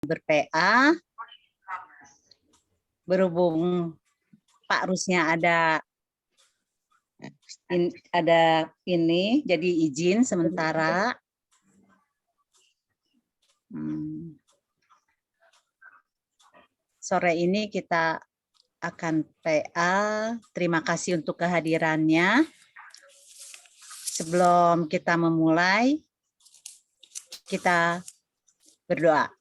ber-PA. Berhubung Pak Rusnya ada ini, jadi izin sementara. Sore ini kita akan PA. Terima kasih untuk kehadirannya. Sebelum kita memulai, kita berdoa.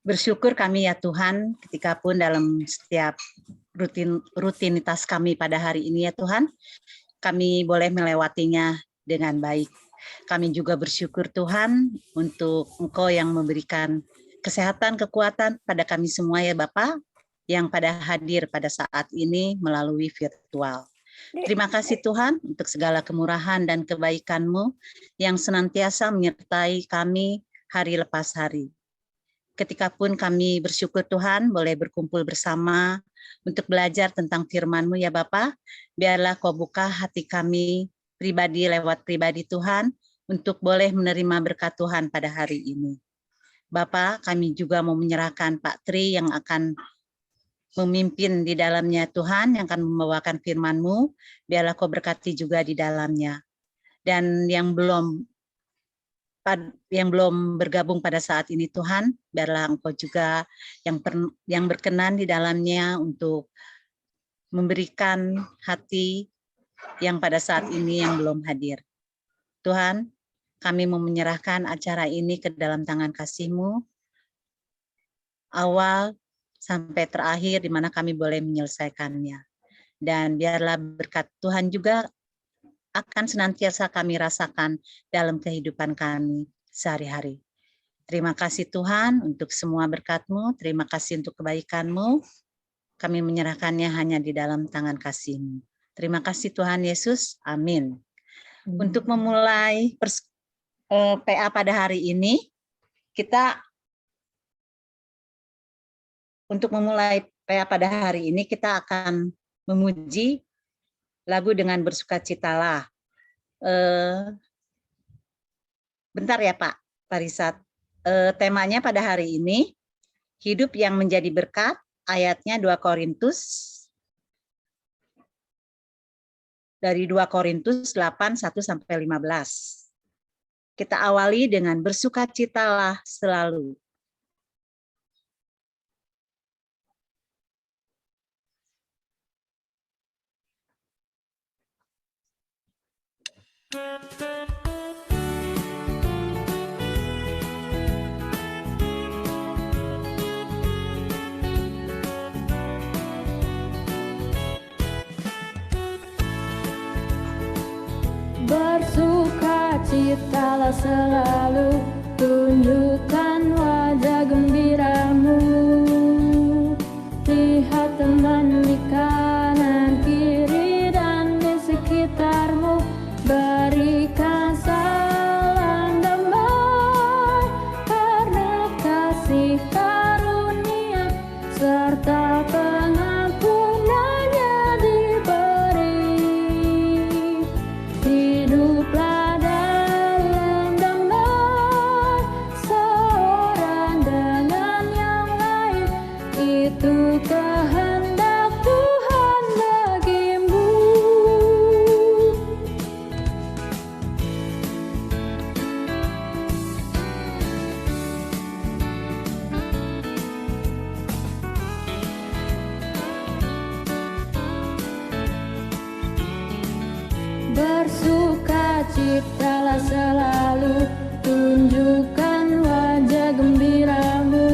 Bersyukur kami ya Tuhan, ketika pun dalam setiap rutinitas kami pada hari ini ya Tuhan, kami boleh melewatinya dengan baik. Kami juga bersyukur Tuhan untuk Engkau yang memberikan kesehatan, kekuatan pada kami semua ya Bapak, yang pada hadir pada saat ini melalui virtual. Terima kasih Tuhan untuk segala kemurahan dan kebaikan-Mu yang senantiasa menyertai kami hari lepas hari. Ketika pun kami bersyukur Tuhan boleh berkumpul bersama untuk belajar tentang firman-Mu ya Bapa, biarlah Kau buka hati kami pribadi lewat pribadi Tuhan untuk boleh menerima berkat Tuhan pada hari ini. Bapa, kami juga mau menyerahkan Pak Tri yang akan memimpin di dalamnya Tuhan, yang akan membawakan firman-Mu, biarlah Kau berkati juga di dalamnya. Dan yang belum bergabung pada saat ini Tuhan, biarlah Engkau juga yang berkenan di dalamnya untuk memberikan hati yang pada saat ini yang belum hadir. Tuhan, kami mau menyerahkan acara ini ke dalam tangan kasih-Mu, awal sampai terakhir di mana kami boleh menyelesaikannya. Dan biarlah berkat Tuhan juga akan senantiasa kami rasakan dalam kehidupan kami sehari-hari. Terima kasih Tuhan untuk semua berkat-Mu, terima kasih untuk kebaikan-Mu. Kami menyerahkannya hanya di dalam tangan kasih-Mu. Terima kasih Tuhan Yesus, amin. Untuk memulai PA pada hari ini, kita akan memuji lagu dengan bersukacitalah. Bentar ya Pak Risat. Temanya pada hari ini, hidup yang menjadi berkat, ayatnya 2 Korintus. Dari 2 Korintus 8, 1-15. Kita awali dengan bersukacitalah selalu. Bersukacitalah selalu, tunjukkan wajah gembiramu. Lihat teman di kanan kiri dan di sekitarmu, berikan salam damai karena kasih karunia serta pengampunannya diberi. Hiduplah dalam damai seorang dengan yang lain, itu kehendak Tuhan bagimu. Bersukacitalah selalu, tunjukkan wajah gembiramu.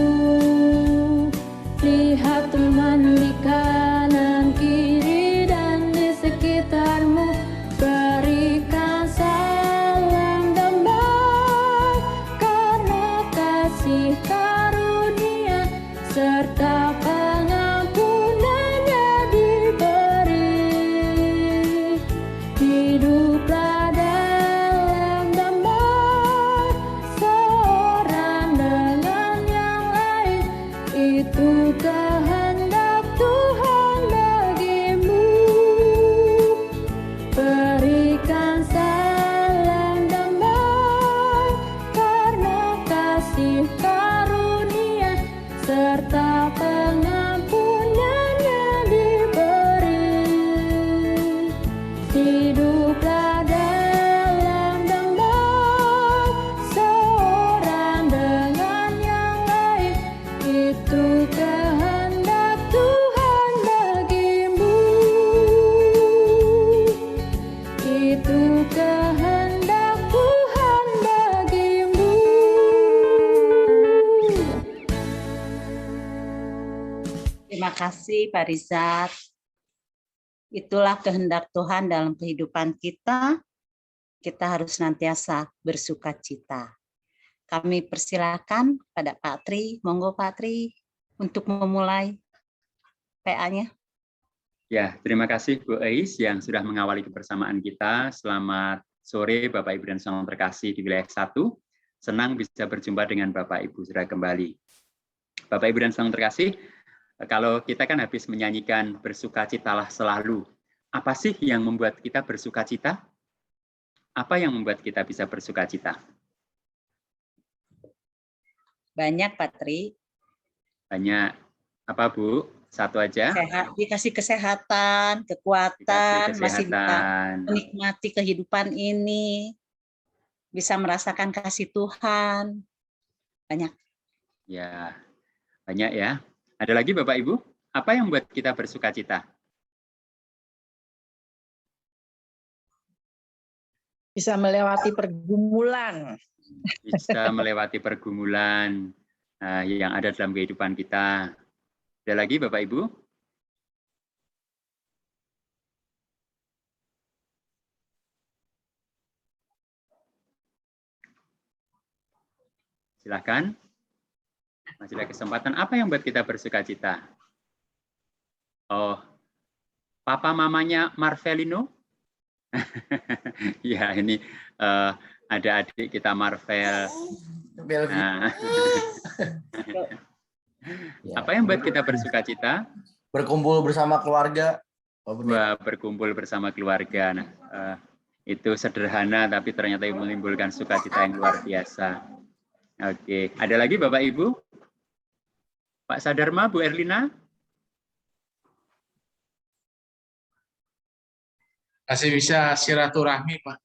Lihat teman di kanan kiri dan di sekitarmu, berikan salam damai karena kasih karunia serta pengampunannya diberi. Hiduplah dalam damai kasih Pak Rizat. Itulah kehendak Tuhan dalam kehidupan kita. Kita harus senantiasa bersuka cita. Kami persilakan pada Pak Tri. Monggo Pak Tri untuk memulai PA-nya. Ya, terima kasih Bu Ais yang sudah mengawali kebersamaan kita. Selamat sore Bapak Ibu dan saudara terkasih di wilayah 1. Senang bisa berjumpa dengan Bapak Ibu saudara kembali. Bapak Ibu dan saudara terkasih, kalau kita kan habis menyanyikan bersukacitalah selalu. Apa sih yang membuat kita bersukacita? Apa yang membuat kita bisa bersukacita? Banyak Pak Tri. Banyak. Apa Bu? Satu aja. Dikasih kesehatan, kekuatan, masih bisa menikmati kehidupan ini, bisa merasakan kasih Tuhan. Banyak. Ya, banyak ya. Ada lagi Bapak Ibu? Apa yang membuat kita bersukacita? Bisa melewati pergumulan. Bisa melewati pergumulan yang ada dalam kehidupan kita. Ada lagi Bapak Ibu? Silakan. Masih ada kesempatan. Apa yang buat kita bersukacita? Oh, papa mamanya Marvelino? Ya, ini ada adik kita Marvel. Nah. Apa yang buat kita bersukacita? Berkumpul bersama keluarga. Wah, berkumpul bersama keluarga. Nah, itu sederhana, tapi ternyata menimbulkan sukacita yang luar biasa. Oke, ada lagi Bapak Ibu? Pak Sadarma, Bu Erlina? Masih bisa silaturahmi, Pak.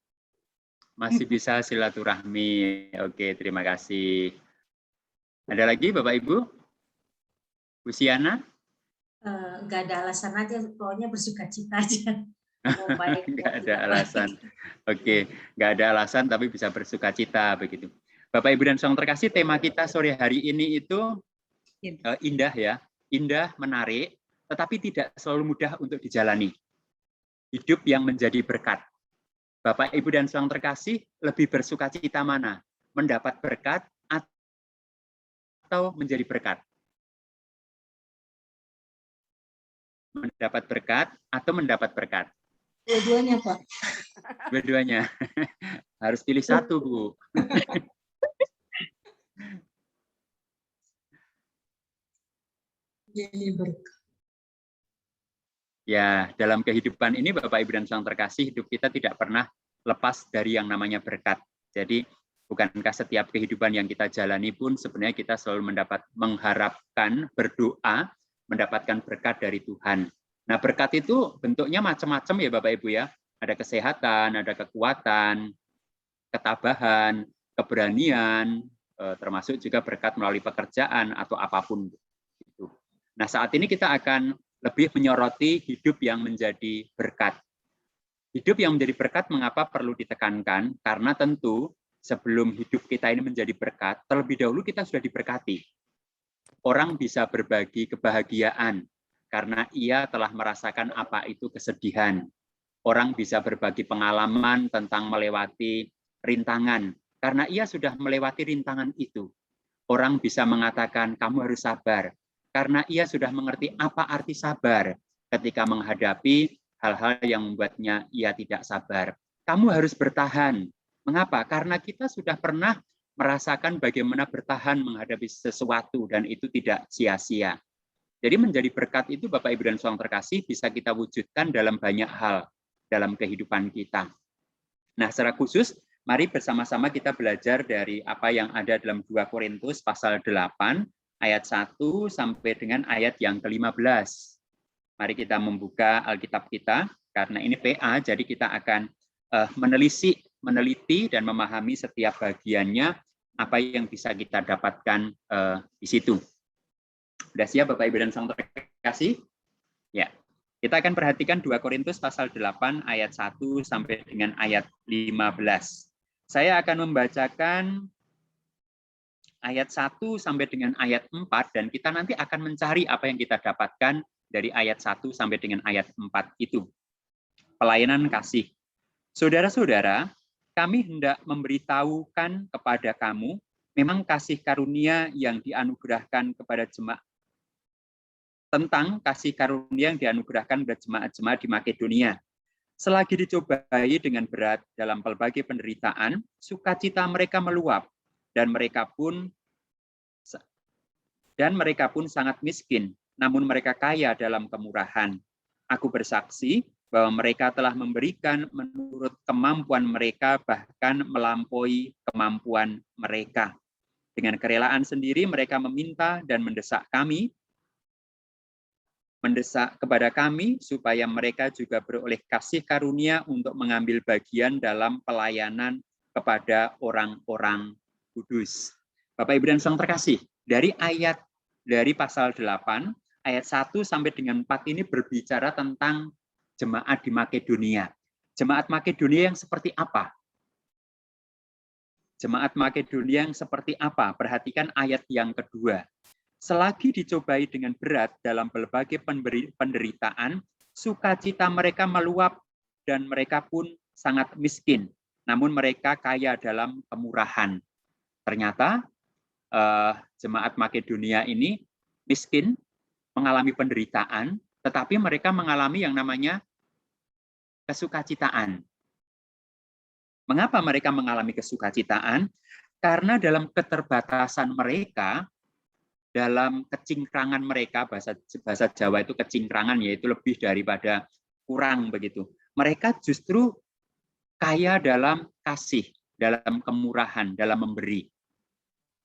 Masih bisa silaturahmi. Oke, terima kasih. Ada lagi Bapak Ibu? Bu Siana? Nggak ada alasan aja, pokoknya bersuka cita aja. Nggak ada alasan. Oke, nggak ada alasan tapi bisa bersuka cita begitu. Bapak Ibu dan saudara terkasih, tema kita sore hari ini itu indah ya, indah, menarik, tetapi tidak selalu mudah untuk dijalani. Hidup yang menjadi berkat. Bapak Ibu dan saudara terkasih, lebih bersuka cita mana? Mendapat berkat atau menjadi berkat? Mendapat berkat atau mendapat berkat? Dua-duanya, Pak. Dua-duanya. Harus pilih satu, Bu. Jadi berkat. Ya, dalam kehidupan ini Bapak Ibu dan saudara terkasih, hidup kita tidak pernah lepas dari yang namanya berkat. Jadi, bukankah setiap kehidupan yang kita jalani pun sebenarnya kita selalu mengharapkan, berdoa, mendapatkan berkat dari Tuhan. Nah, berkat itu bentuknya macam-macam ya Bapak Ibu ya. Ada kesehatan, ada kekuatan, ketabahan, keberanian, termasuk juga berkat melalui pekerjaan atau apapun. Nah, saat ini kita akan lebih menyoroti hidup yang menjadi berkat. Hidup yang menjadi berkat mengapa perlu ditekankan? Karena tentu sebelum hidup kita ini menjadi berkat, terlebih dahulu kita sudah diberkati. Orang bisa berbagi kebahagiaan karena ia telah merasakan apa itu kesedihan. Orang bisa berbagi pengalaman tentang melewati rintangan karena ia sudah melewati rintangan itu. Orang bisa mengatakan kamu harus sabar karena ia sudah mengerti apa arti sabar ketika menghadapi hal-hal yang membuatnya ia tidak sabar. Kamu harus bertahan. Mengapa? Karena kita sudah pernah merasakan bagaimana bertahan menghadapi sesuatu dan itu tidak sia-sia. Jadi menjadi berkat itu Bapak Ibu dan saudara terkasih bisa kita wujudkan dalam banyak hal dalam kehidupan kita. Nah, secara khusus mari bersama-sama kita belajar dari apa yang ada dalam 2 Korintus pasal 8 ayat 1 sampai dengan ayat yang ke-15. Mari kita membuka Alkitab kita karena ini PA, jadi kita akan meneliti dan memahami setiap bagiannya apa yang bisa kita dapatkan di situ. Sudah siap Bapak Ibu dan saudara terkasih? Ya. Kita akan perhatikan 2 Korintus pasal 8 ayat 1 sampai dengan ayat 15. Saya akan membacakan ayat 1 sampai dengan ayat 4, dan kita nanti akan mencari apa yang kita dapatkan dari ayat 1 sampai dengan ayat 4 itu. Pelayanan kasih. Saudara-saudara, kami hendak memberitahukan kepada kamu memang kasih karunia yang dianugerahkan kepada jemaat, tentang kasih karunia yang dianugerahkan kepada jemaat-jemaat di Makedonia. Selagi dicobai dengan berat dalam berbagai penderitaan, sukacita mereka meluap, dan mereka pun sangat miskin, namun mereka kaya dalam kemurahan. Aku bersaksi bahwa mereka telah memberikan menurut kemampuan mereka, bahkan melampaui kemampuan mereka. Dengan kerelaan sendiri mereka meminta dan mendesak kepada kami supaya mereka juga beroleh kasih karunia untuk mengambil bagian dalam pelayanan kepada orang-orang kudus. Bapak Ibu dan Saudara terkasih, dari pasal 8 ayat 1 sampai dengan 4 ini berbicara tentang jemaat di Makedonia. Jemaat Makedonia yang seperti apa? Jemaat Makedonia yang seperti apa? Perhatikan ayat yang kedua. Selagi dicobai dengan berat dalam berbagai penderitaan, sukacita mereka meluap dan mereka pun sangat miskin. Namun mereka kaya dalam kemurahan. Ternyata jemaat Makedonia ini miskin, mengalami penderitaan, tetapi mereka mengalami yang namanya kesukacitaan. Mengapa mereka mengalami kesukacitaan? Karena dalam keterbatasan mereka, dalam kecingkrangan mereka, bahasa Jawa itu kecingkrangan, yaitu lebih daripada kurang begitu. Mereka justru kaya dalam kasih, dalam kemurahan, dalam memberi.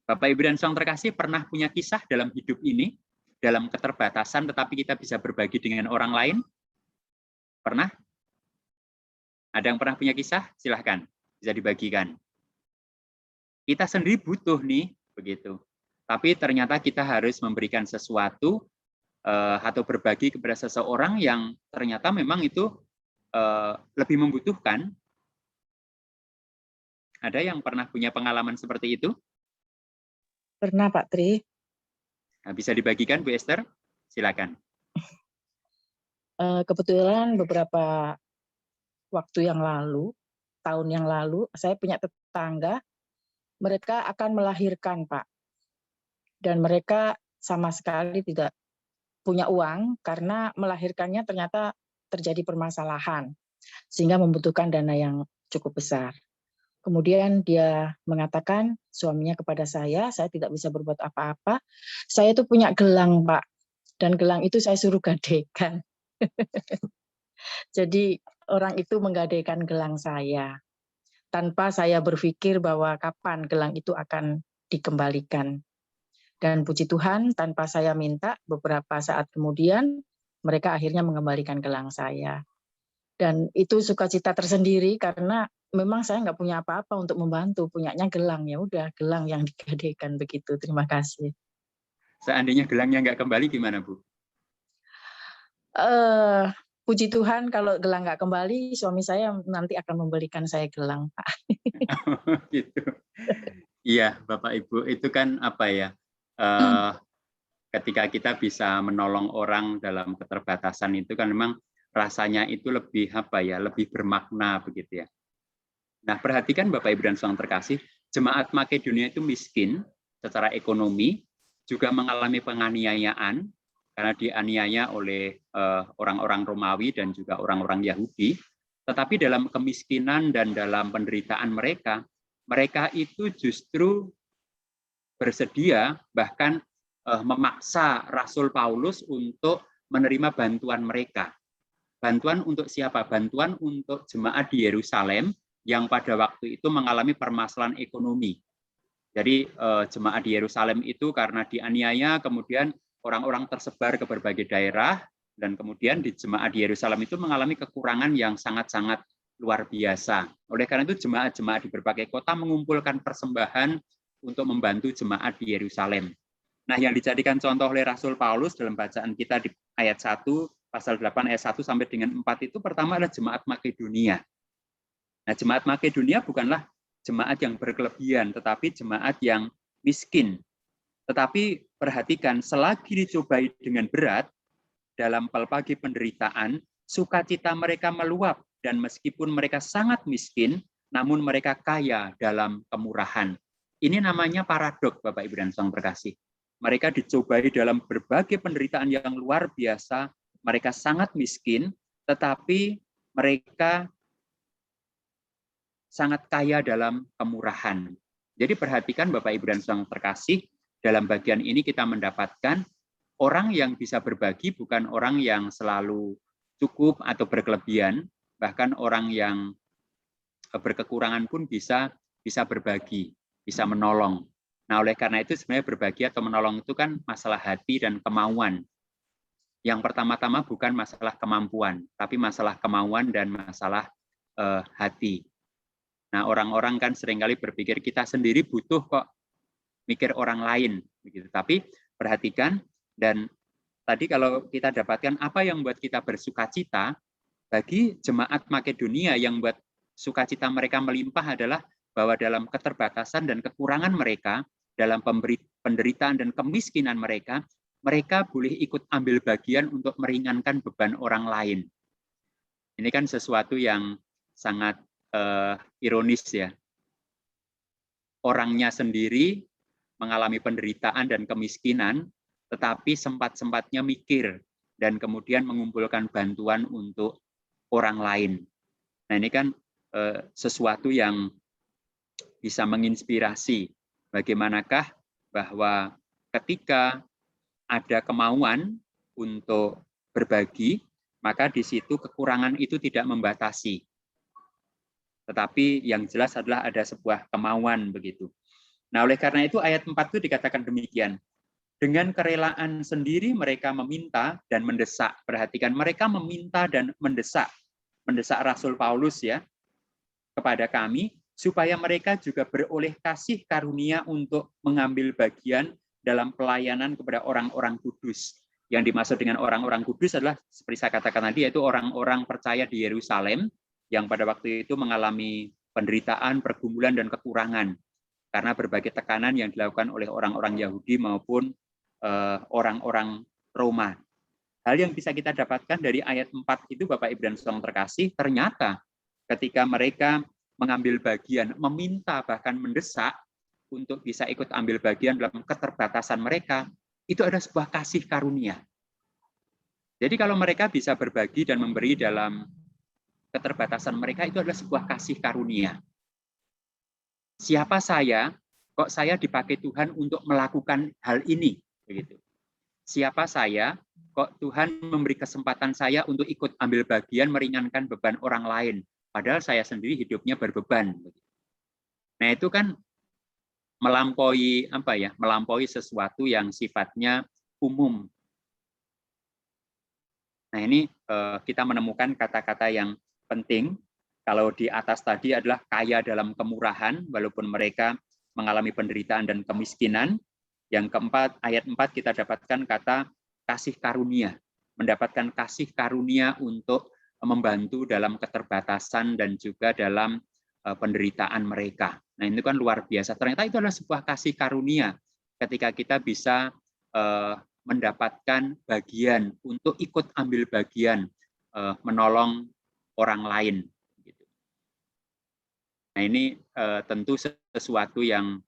Bapak Ibu dan Saudara terkasih, pernah punya kisah dalam hidup ini, dalam keterbatasan, tetapi kita bisa berbagi dengan orang lain? Pernah? Ada yang pernah punya kisah? Silahkan, bisa dibagikan. Kita sendiri butuh nih, begitu. Tapi ternyata kita harus memberikan sesuatu atau berbagi kepada seseorang yang ternyata memang itu lebih membutuhkan. Ada yang pernah punya pengalaman seperti itu? Pernah Pak Tri. Nah, bisa dibagikan Bu Esther? Silakan. Kebetulan beberapa waktu yang lalu, tahun yang lalu, saya punya tetangga, mereka akan melahirkan, Pak. Dan mereka sama sekali tidak punya uang karena melahirkannya ternyata terjadi permasalahan, sehingga membutuhkan dana yang cukup besar. Kemudian dia mengatakan, suaminya kepada saya tidak bisa berbuat apa-apa, saya itu punya gelang, Pak. Dan gelang itu saya suruh gadaikan. Jadi orang itu menggadaikan gelang saya tanpa saya berpikir bahwa kapan gelang itu akan dikembalikan. Dan puji Tuhan, tanpa saya minta, beberapa saat kemudian mereka akhirnya mengembalikan gelang saya. Dan itu sukacita tersendiri karena memang saya nggak punya apa-apa untuk membantu, punyanya gelang, ya udah gelang yang digadaikan begitu. Terima kasih. Seandainya gelangnya nggak kembali gimana, Bu? Puji Tuhan kalau gelang nggak kembali, suami saya nanti akan membelikan saya gelang, Pak. Gitu. Iya, Bapak Ibu, itu kan apa ya? Ketika kita bisa menolong orang dalam keterbatasan itu kan memang rasanya itu lebih apa ya? Lebih bermakna begitu ya. Nah, perhatikan Bapak Ibu dan Saudara terkasih, jemaat Makedonia itu miskin secara ekonomi, juga mengalami penganiayaan karena dianiaya oleh orang-orang Romawi dan juga orang-orang Yahudi. Tetapi dalam kemiskinan dan dalam penderitaan mereka, mereka itu justru bersedia bahkan memaksa Rasul Paulus untuk menerima bantuan mereka. Bantuan untuk siapa? Bantuan untuk jemaat di Yerusalem yang pada waktu itu mengalami permasalahan ekonomi. Jadi jemaat di Yerusalem itu karena dianiaya, kemudian orang-orang tersebar ke berbagai daerah, dan kemudian di jemaat di Yerusalem itu mengalami kekurangan yang sangat-sangat luar biasa. Oleh karena itu jemaat-jemaat di berbagai kota mengumpulkan persembahan untuk membantu jemaat di Yerusalem. Nah, yang dijadikan contoh oleh Rasul Paulus dalam bacaan kita di ayat 1, pasal 8 ayat 1 sampai dengan 4 itu pertama adalah jemaat Makedonia. Nah, jemaat Makedonia bukanlah jemaat yang berkelebihan, tetapi jemaat yang miskin. Tetapi perhatikan, selagi dicobai dengan berat, dalam berbagai penderitaan, sukacita mereka meluap, dan meskipun mereka sangat miskin, namun mereka kaya dalam kemurahan. Ini namanya paradok, Bapak Ibu dan Saudara terkasih. Mereka dicobai dalam berbagai penderitaan yang luar biasa, mereka sangat miskin, tetapi mereka sangat kaya dalam kemurahan. Jadi perhatikan Bapak Ibu dan Saudara terkasih, dalam bagian ini kita mendapatkan orang yang bisa berbagi bukan orang yang selalu cukup atau berkelebihan, bahkan orang yang berkekurangan pun bisa berbagi, bisa menolong. Nah, oleh karena itu sebenarnya berbagi atau menolong itu kan masalah hati dan kemauan. Yang pertama-tama bukan masalah kemampuan, tapi masalah kemauan dan masalah hati. Nah, orang-orang kan seringkali berpikir kita sendiri butuh kok mikir orang lain, begitu. Tapi perhatikan, dan tadi kalau kita dapatkan apa yang membuat kita bersukacita, bagi jemaat Makedonia yang buat sukacita mereka melimpah adalah bahwa dalam keterbatasan dan kekurangan mereka, dalam penderitaan dan kemiskinan mereka, mereka boleh ikut ambil bagian untuk meringankan beban orang lain. Ini kan sesuatu yang sangat ironis ya. Orangnya sendiri mengalami penderitaan dan kemiskinan, tetapi sempat-sempatnya mikir dan kemudian mengumpulkan bantuan untuk orang lain. Nah, ini kan sesuatu yang bisa menginspirasi. Bagaimanakah bahwa ketika ada kemauan untuk berbagi, maka di situ kekurangan itu tidak membatasi. Tetapi yang jelas adalah ada sebuah kemauan begitu. Nah, oleh karena itu ayat 4 itu dikatakan demikian. Dengan kerelaan sendiri mereka meminta dan mendesak. Perhatikan, mereka meminta dan mendesak Rasul Paulus ya kepada kami supaya mereka juga beroleh kasih karunia untuk mengambil bagian dalam pelayanan kepada orang-orang kudus. Yang dimaksud dengan orang-orang kudus adalah seperti saya katakan tadi, yaitu orang-orang percaya di Yerusalem yang pada waktu itu mengalami penderitaan, pergumulan, dan kekurangan karena berbagai tekanan yang dilakukan oleh orang-orang Yahudi maupun orang-orang Roma. Hal yang bisa kita dapatkan dari ayat 4 itu, Bapak Ibu dan Saudara terkasih, ternyata ketika mereka mengambil bagian, meminta bahkan mendesak untuk bisa ikut ambil bagian dalam keterbatasan mereka, itu ada sebuah kasih karunia. Jadi kalau mereka bisa berbagi dan memberi dalam keterbatasan mereka, itu adalah sebuah kasih karunia. Siapa saya, kok saya dipakai Tuhan untuk melakukan hal ini? Begitu. Siapa saya, kok Tuhan memberi kesempatan saya untuk ikut ambil bagian meringankan beban orang lain, padahal saya sendiri hidupnya berbeban. Nah, itu kan melampaui sesuatu yang sifatnya umum. Nah, ini kita menemukan kata-kata yang penting. Kalau di atas tadi adalah kaya dalam kemurahan, walaupun mereka mengalami penderitaan dan kemiskinan. Yang keempat, ayat 4 kita dapatkan kata kasih karunia. Mendapatkan kasih karunia untuk membantu dalam keterbatasan dan juga dalam penderitaan mereka. Nah, itu kan luar biasa. Ternyata itu adalah sebuah kasih karunia ketika kita bisa mendapatkan bagian untuk ikut ambil bagian menolong orang lain. Nah, ini tentu sesuatu yang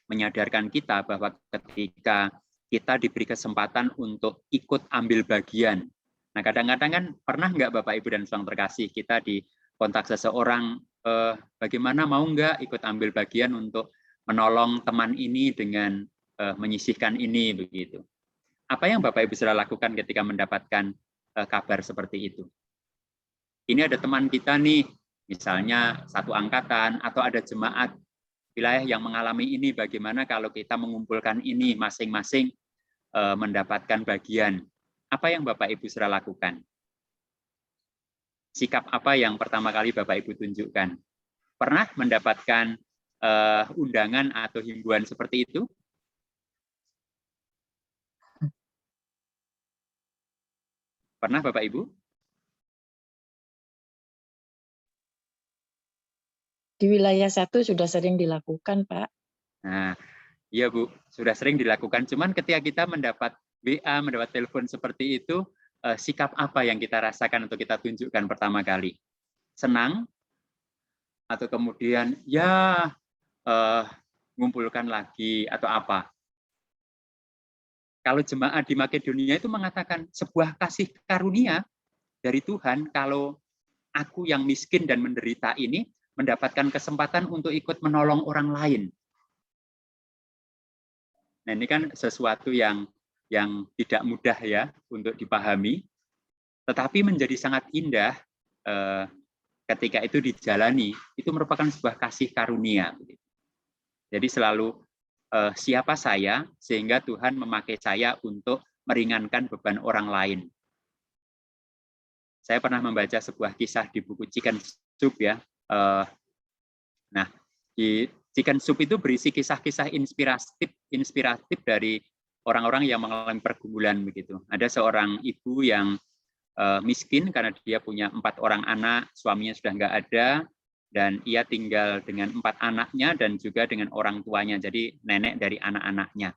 menyadarkan kita bahwa ketika kita diberi kesempatan untuk ikut ambil bagian. Nah, kadang-kadang kan pernah nggak Bapak Ibu dan Saudara terkasih, kita di kontak seseorang, bagaimana mau nggak ikut ambil bagian untuk menolong teman ini dengan menyisihkan ini begitu. Apa yang Bapak Ibu sudah lakukan ketika mendapatkan kabar seperti itu? Ini ada teman kita nih, misalnya satu angkatan atau ada jemaat wilayah yang mengalami ini, bagaimana kalau kita mengumpulkan ini masing-masing mendapatkan bagian. Apa yang Bapak Ibu sudah lakukan? Sikap apa yang pertama kali Bapak Ibu tunjukkan? Pernah mendapatkan undangan atau himbauan seperti itu? Pernah Bapak Ibu? Di wilayah 1 sudah sering dilakukan, Pak. Nah, Iya Bu, sudah sering dilakukan. Cuman ketika kita mendapat WA, mendapat telepon seperti itu, sikap apa yang kita rasakan atau kita tunjukkan pertama kali? Senang? Atau kemudian ya ngumpulkan lagi atau apa? Kalau jemaat di Makedonia itu mengatakan sebuah kasih karunia dari Tuhan kalau aku yang miskin dan menderita ini mendapatkan kesempatan untuk ikut menolong orang lain. Nah, ini kan sesuatu yang tidak mudah ya untuk dipahami, tetapi menjadi sangat indah ketika itu dijalani. Itu merupakan sebuah kasih karunia. Jadi selalu siapa saya sehingga Tuhan memakai saya untuk meringankan beban orang lain. Saya pernah membaca sebuah kisah di buku Chicken Soup ya. Nah, di Chicken Soup itu berisi kisah-kisah inspiratif dari orang-orang yang mengalami pergumulan begitu. Ada seorang ibu yang miskin karena dia punya 4 orang anak, suaminya sudah nggak ada, dan ia tinggal dengan 4 anaknya dan juga dengan orang tuanya, jadi nenek dari anak-anaknya.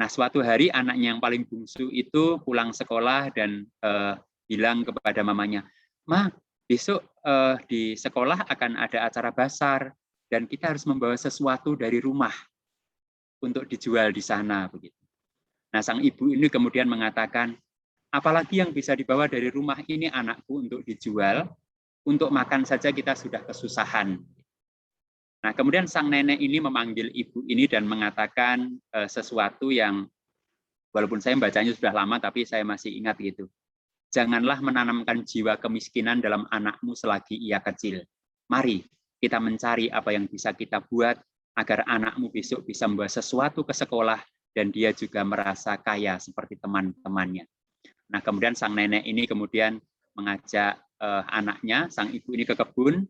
Nah, suatu hari anaknya yang paling bungsu itu pulang sekolah dan bilang kepada mamanya, "Ma, besok di sekolah akan ada acara basar dan kita harus membawa sesuatu dari rumah untuk dijual di sana." Begitu. Nah, sang ibu ini kemudian mengatakan, apalagi yang bisa dibawa dari rumah ini anakku untuk dijual, untuk makan saja kita sudah kesusahan. Nah, kemudian sang nenek ini memanggil ibu ini dan mengatakan sesuatu yang walaupun saya membacanya sudah lama, tapi saya masih ingat gitu. Janganlah menanamkan jiwa kemiskinan dalam anakmu selagi ia kecil. Mari kita mencari apa yang bisa kita buat agar anakmu besok bisa membawa sesuatu ke sekolah dan dia juga merasa kaya seperti teman-temannya. Nah, kemudian sang nenek ini kemudian mengajak anaknya, sang ibu ini ke kebun,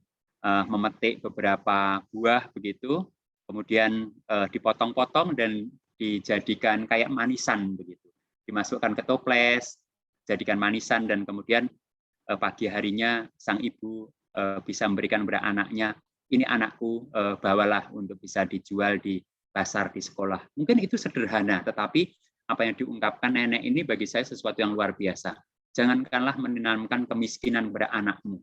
memetik beberapa buah begitu, kemudian dipotong-potong dan dijadikan kayak manisan begitu. Dimasukkan ke toples, jadikan manisan, dan kemudian pagi harinya sang ibu bisa memberikan kepada anaknya, ini anakku, bawalah untuk bisa dijual di pasar di sekolah. Mungkin itu sederhana, tetapi apa yang diungkapkan nenek ini bagi saya sesuatu yang luar biasa. Jangankanlah menanamkan kemiskinan kepada anakmu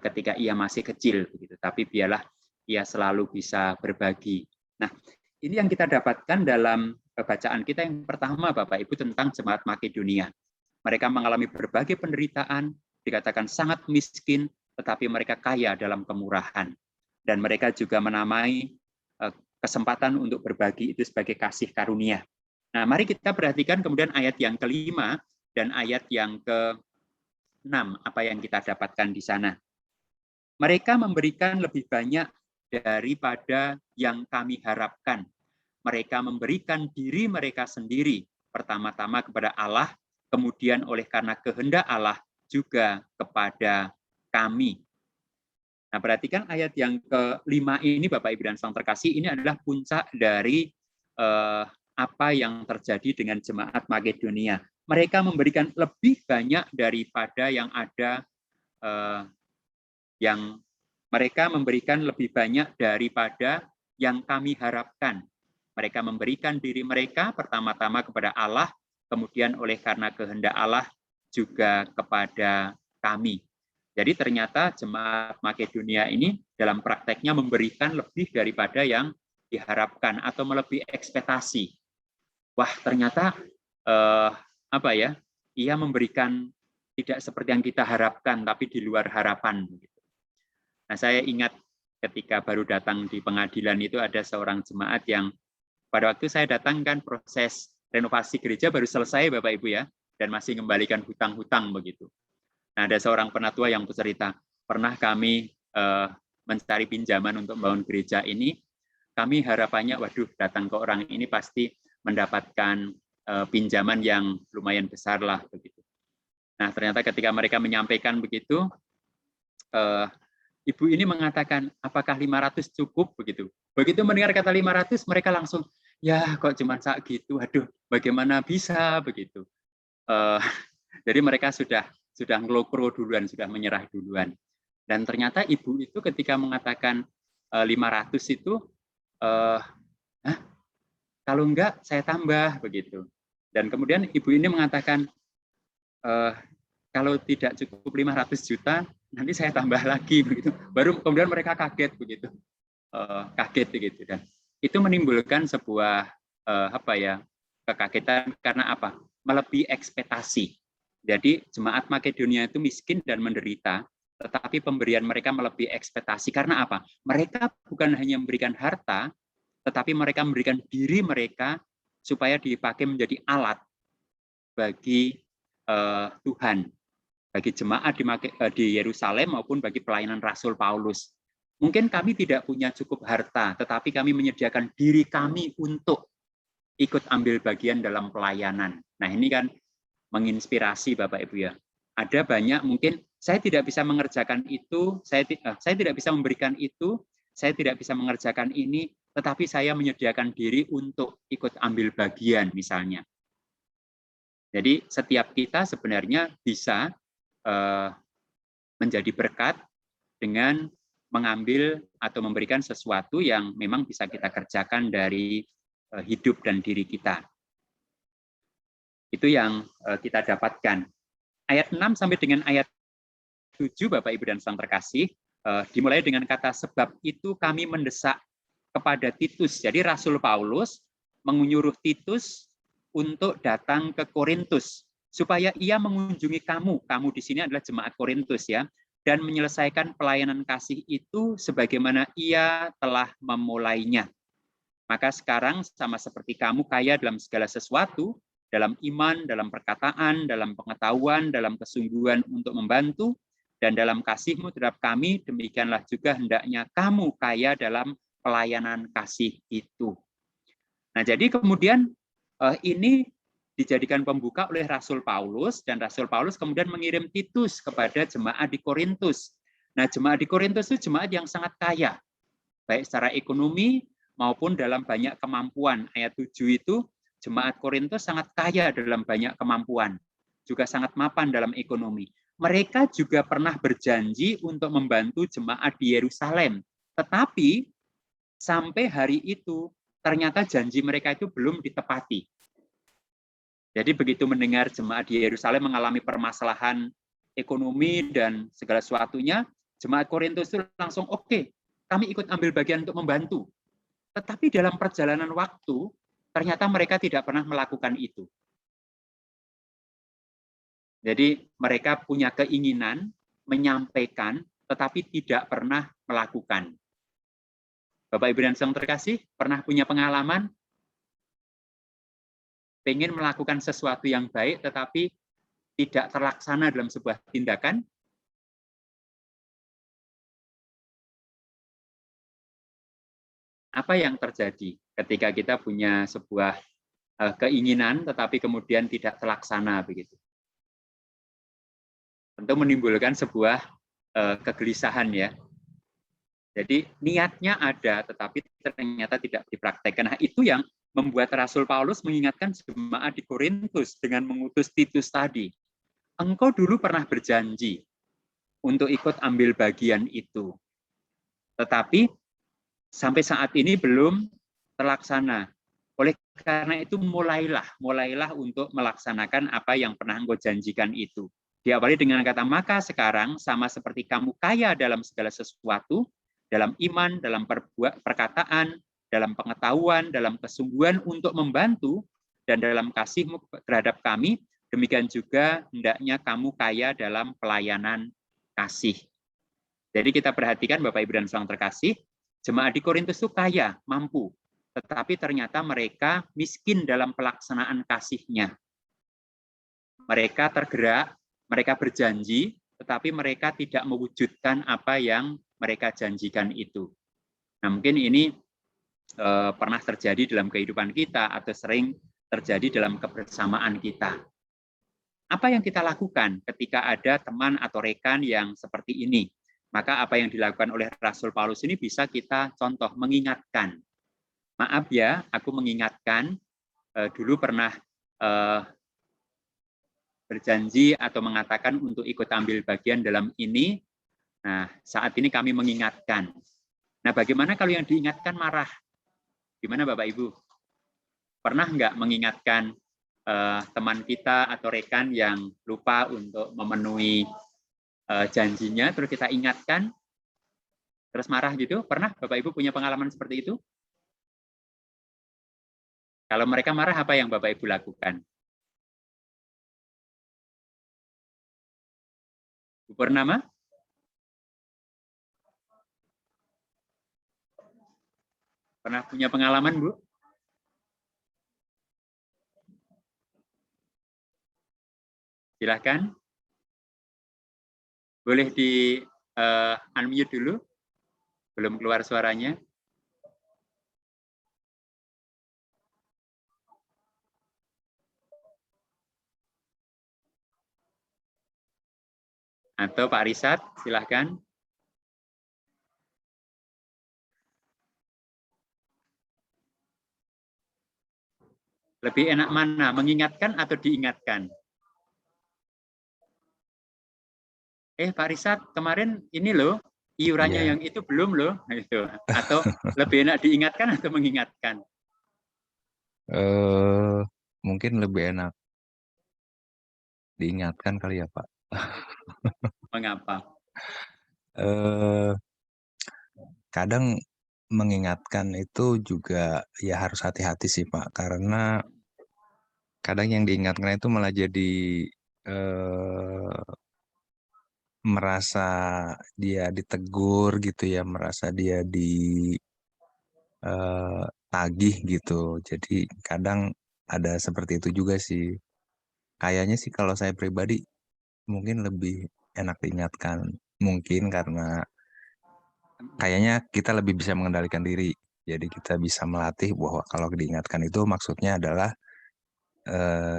ketika ia masih kecil, begitu. Tapi biarlah ia selalu bisa berbagi. Nah, ini yang kita dapatkan dalam bacaan kita yang pertama, Bapak Ibu, tentang jemaat Makedonia. Mereka mengalami berbagai penderitaan, dikatakan sangat miskin, tetapi mereka kaya dalam kemurahan. Dan mereka juga menamai kesempatan untuk berbagi itu sebagai kasih karunia. Nah, mari kita perhatikan kemudian ayat yang kelima dan ayat yang ke-6, apa yang kita dapatkan di sana. Mereka memberikan lebih banyak daripada yang kami harapkan. Mereka memberikan diri mereka sendiri, pertama-tama kepada Allah, kemudian oleh karena kehendak Allah juga kepada kami. Nah, perhatikan ayat yang ke-5 ini, Bapak Ibu dan Saudara terkasih, ini adalah puncak dari apa yang terjadi dengan jemaat Makedonia. Mereka memberikan lebih banyak daripada yang ada, yang mereka memberikan lebih banyak daripada yang kami harapkan. Mereka memberikan diri mereka pertama-tama kepada Allah, kemudian oleh karena kehendak Allah juga kepada kami. Jadi ternyata jemaat Makedonia ini dalam prakteknya memberikan lebih daripada yang diharapkan atau melebihi ekspektasi. Wah, ternyata ia memberikan tidak seperti yang kita harapkan, tapi di luar harapan. Nah, saya ingat ketika baru datang di pengadilan itu ada seorang jemaat yang pada waktu saya datang kan proses renovasi gereja baru selesai, Bapak Ibu ya, dan masih mengembalikan hutang-hutang begitu. Nah, ada seorang penatua yang bercerita, pernah kami mencari pinjaman untuk membangun gereja ini, kami harapannya, waduh, datang ke orang ini pasti mendapatkan pinjaman yang lumayan besar lah begitu. Nah, ternyata ketika mereka menyampaikan begitu, ibu ini mengatakan, apakah 500 cukup begitu? Begitu mendengar kata 500, mereka langsung, ya kok cuma segitu, aduh, bagaimana bisa begitu? Jadi mereka sudah ngelokro duluan, sudah menyerah duluan. Dan ternyata ibu itu ketika mengatakan 500 itu, Kalau enggak, saya tambah begitu. Dan kemudian ibu ini mengatakan, kalau tidak cukup 500 juta, nanti saya tambah lagi begitu. Baru kemudian mereka kaget begitu, kaget begitu. Dan itu menimbulkan sebuah kekagetan karena apa? Melebihi ekspektasi. Jadi jemaat Makedonia itu miskin dan menderita, tetapi pemberian mereka melebihi ekspektasi. Karena apa? Mereka bukan hanya memberikan harta, tetapi mereka memberikan diri mereka supaya dipakai menjadi alat bagi Tuhan, bagi jemaat di Yerusalem maupun bagi pelayanan Rasul Paulus. Mungkin kami tidak punya cukup harta, tetapi kami menyediakan diri kami untuk ikut ambil bagian dalam pelayanan. Nah, ini kan menginspirasi Bapak Ibu ya. Ada banyak mungkin saya tidak bisa mengerjakan itu, saya tidak bisa memberikan itu, saya tidak bisa mengerjakan ini, tetapi saya menyediakan diri untuk ikut ambil bagian misalnya. Jadi setiap kita sebenarnya bisa menjadi berkat dengan mengambil atau memberikan sesuatu yang memang bisa kita kerjakan dari hidup dan diri kita. Itu yang kita dapatkan. Ayat 6 sampai dengan ayat 7, Bapak Ibu dan Saudara terkasih, dimulai dengan kata sebab itu kami mendesak kepada Titus. Jadi Rasul Paulus menyuruh Titus untuk datang ke Korintus supaya ia mengunjungi kamu di sini adalah jemaat Korintus ya, dan menyelesaikan pelayanan kasih itu sebagaimana ia telah memulainya. Maka sekarang sama seperti kamu kaya dalam segala sesuatu, dalam iman, dalam perkataan, dalam pengetahuan, dalam kesungguhan untuk membantu, dan dalam kasihmu terhadap kami, demikianlah juga hendaknya kamu kaya dalam pelayanan kasih itu. Nah, jadi kemudian ini dijadikan pembuka oleh Rasul Paulus, dan Rasul Paulus kemudian mengirim Titus kepada jemaat di Korintus. Nah, jemaat di Korintus itu jemaat yang sangat kaya, baik secara ekonomi maupun dalam banyak kemampuan. Ayat 7 itu, jemaat Korintus sangat kaya dalam banyak kemampuan, juga sangat mapan dalam ekonomi. Mereka juga pernah berjanji untuk membantu jemaat di Yerusalem, tetapi sampai hari itu ternyata janji mereka itu belum ditepati. Jadi begitu mendengar jemaat di Yerusalem mengalami permasalahan ekonomi dan segala sesuatunya, jemaat Korintus itu langsung oke, kami ikut ambil bagian untuk membantu. Tetapi dalam perjalanan waktu, ternyata mereka tidak pernah melakukan itu. Jadi mereka punya keinginan menyampaikan, tetapi tidak pernah melakukan. Bapak Ibu dan Saudara terkasih, pernah punya pengalaman pengen melakukan sesuatu yang baik, tetapi tidak terlaksana dalam sebuah tindakan? Apa yang terjadi ketika kita punya sebuah keinginan, tetapi kemudian tidak terlaksana begitu? Tentu menimbulkan sebuah kegelisahan ya. Jadi niatnya ada, tetapi ternyata tidak dipraktekkan. Nah, itu yang membuat Rasul Paulus mengingatkan jemaat di Korintus dengan mengutus Titus tadi. Engkau dulu pernah berjanji untuk ikut ambil bagian itu. Tetapi sampai saat ini belum terlaksana. Oleh karena itu mulailah untuk melaksanakan apa yang pernah engkau janjikan itu. Diawali dengan kata, maka sekarang sama seperti kamu kaya dalam segala sesuatu, dalam iman, dalam perkataan, dalam pengetahuan, dalam kesungguhan untuk membantu, dan dalam kasihmu terhadap kami, demikian juga hendaknya kamu kaya dalam pelayanan kasih. Jadi kita perhatikan Bapak Ibu dan Saudara terkasih, jemaat di Korintus itu kaya, mampu, tetapi ternyata mereka miskin dalam pelaksanaan kasihnya. Mereka tergerak, mereka berjanji, tetapi mereka tidak mewujudkan apa yang mereka janjikan itu. Nah, mungkin ini pernah terjadi dalam kehidupan kita atau sering terjadi dalam kebersamaan kita. Apa yang kita lakukan ketika ada teman atau rekan yang seperti ini? Maka apa yang dilakukan oleh Rasul Paulus ini bisa kita contoh, mengingatkan. Maaf ya, aku mengingatkan, dulu pernah berjanji atau mengatakan untuk ikut ambil bagian dalam ini. Nah, saat ini kami mengingatkan. Nah, bagaimana kalau yang diingatkan marah? Gimana Bapak Ibu? Pernah nggak mengingatkan teman kita atau rekan yang lupa untuk memenuhi janjinya, terus kita ingatkan, terus marah gitu? Pernah Bapak Ibu punya pengalaman seperti itu? Kalau mereka marah, apa yang Bapak Ibu lakukan? Bu Purnama? Pernah punya pengalaman, Bu? Silahkan. Boleh di unmute dulu. Belum keluar suaranya. Atau Pak Risat, silahkan. Lebih enak mana, mengingatkan atau diingatkan? Pak Risat, kemarin ini loh, iurannya yang itu belum loh. Itu. Atau lebih enak diingatkan atau mengingatkan? Mungkin lebih enak diingatkan kali ya, Pak. Mengapa? Kadang mengingatkan itu juga ya harus hati-hati sih, Pak, karena kadang yang diingatkan itu malah jadi merasa dia ditegur gitu ya, merasa dia tagih gitu. Jadi kadang ada seperti itu juga sih. Kayaknya sih kalau saya pribadi mungkin lebih enak diingatkan. Mungkin karena kayaknya kita lebih bisa mengendalikan diri. Jadi kita bisa melatih bahwa kalau diingatkan itu maksudnya adalah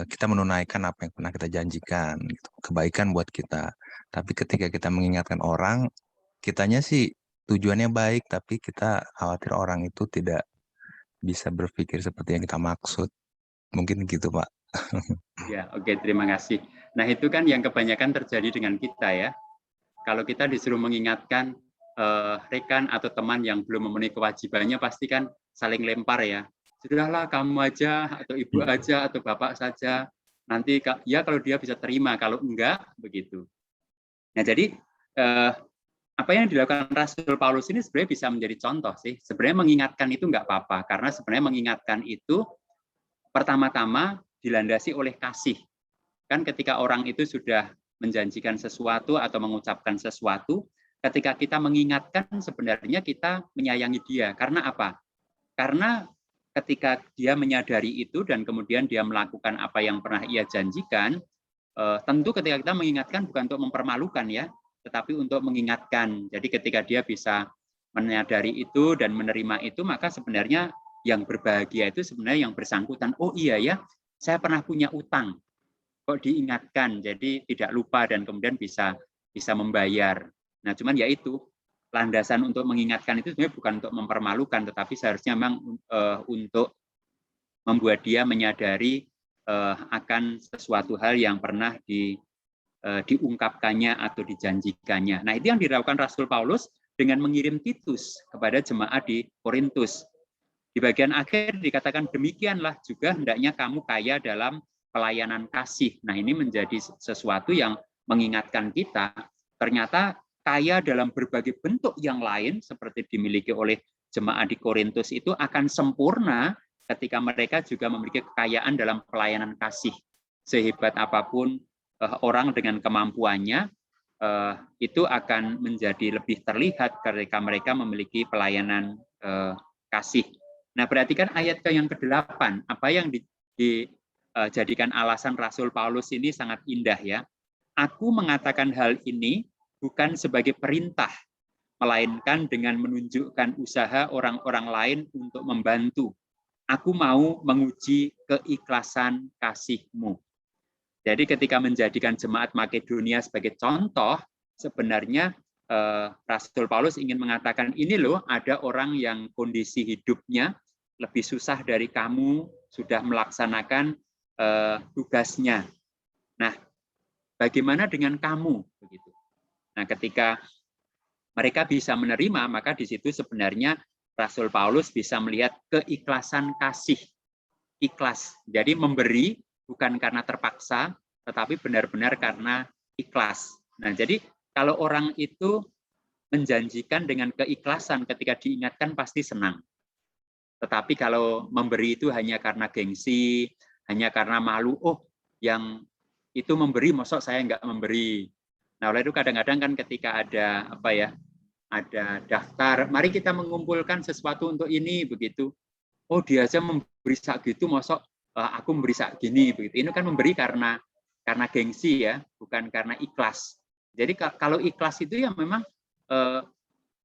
kita menunaikan apa yang pernah kita janjikan, gitu. Kebaikan buat kita. Tapi ketika kita mengingatkan orang, kitanya sih tujuannya baik, tapi kita khawatir orang itu tidak bisa berpikir seperti yang kita maksud. Mungkin gitu, Pak. Ya, oke, terima kasih. Nah, itu kan yang kebanyakan terjadi dengan kita ya. Kalau kita disuruh mengingatkan rekan atau teman yang belum memenuhi kewajibannya, pasti kan saling lempar ya. Sudahlah, kamu aja, atau ibu aja, atau bapak saja. Nanti ya kalau dia bisa terima, kalau enggak, begitu. Nah, jadi apa yang dilakukan Rasul Paulus ini sebenarnya bisa menjadi contoh sih. Sebenarnya mengingatkan itu enggak apa-apa, karena sebenarnya mengingatkan itu pertama-tama dilandasi oleh kasih. Kan ketika orang itu sudah menjanjikan sesuatu atau mengucapkan sesuatu, ketika kita mengingatkan sebenarnya kita menyayangi dia. Karena apa? Karena ketika dia menyadari itu dan kemudian dia melakukan apa yang pernah ia janjikan, tentu ketika kita mengingatkan bukan untuk mempermalukan ya, tetapi untuk mengingatkan. Jadi ketika dia bisa menyadari itu dan menerima itu, maka sebenarnya yang berbahagia itu sebenarnya yang bersangkutan. Oh iya ya, saya pernah punya utang. Kok diingatkan, jadi tidak lupa dan kemudian bisa membayar. Nah, cuman ya itu, landasan untuk mengingatkan itu sebenarnya bukan untuk mempermalukan, tetapi seharusnya memang untuk membuat dia menyadari akan sesuatu hal yang pernah diungkapkannya atau dijanjikannya. Nah, itu yang dilakukan Rasul Paulus dengan mengirim Titus kepada jemaat di Korintus. Di bagian akhir dikatakan demikianlah juga hendaknya kamu kaya dalam pelayanan kasih. Nah, ini menjadi sesuatu yang mengingatkan kita ternyata kaya dalam berbagai bentuk yang lain seperti dimiliki oleh jemaat di Korintus itu akan sempurna ketika mereka juga memiliki kekayaan dalam pelayanan kasih. Sehebat apapun orang dengan kemampuannya, itu akan menjadi lebih terlihat ketika mereka memiliki pelayanan kasih. Nah, perhatikan ayat yang ke-8, apa yang dijadikan alasan Rasul Paulus ini sangat indah ya. Aku mengatakan hal ini bukan sebagai perintah, melainkan dengan menunjukkan usaha orang-orang lain untuk membantu. Aku mau menguji keikhlasan kasihmu. Jadi ketika menjadikan jemaat Makedonia sebagai contoh, sebenarnya Rasul Paulus ingin mengatakan ini loh, ada orang yang kondisi hidupnya lebih susah dari kamu, sudah melaksanakan tugasnya. Nah, bagaimana dengan kamu? Begitu. Nah, ketika mereka bisa menerima, maka di situ sebenarnya Rasul Paulus bisa melihat keikhlasan kasih ikhlas. Jadi memberi bukan karena terpaksa, tetapi benar-benar karena ikhlas. Nah, jadi kalau orang itu menjanjikan dengan keikhlasan ketika diingatkan pasti senang. Tetapi kalau memberi itu hanya karena gengsi, hanya karena malu, oh yang itu memberi, mosok saya nggak memberi. Nah, oleh itu kadang-kadang kan ketika ada ada daftar, mari kita mengumpulkan sesuatu untuk ini begitu. Oh dia aja memberi sak gitu, mosok aku memberi sak gini begitu. Ini kan memberi karena gengsi ya, bukan karena ikhlas. Jadi kalau ikhlas itu ya memang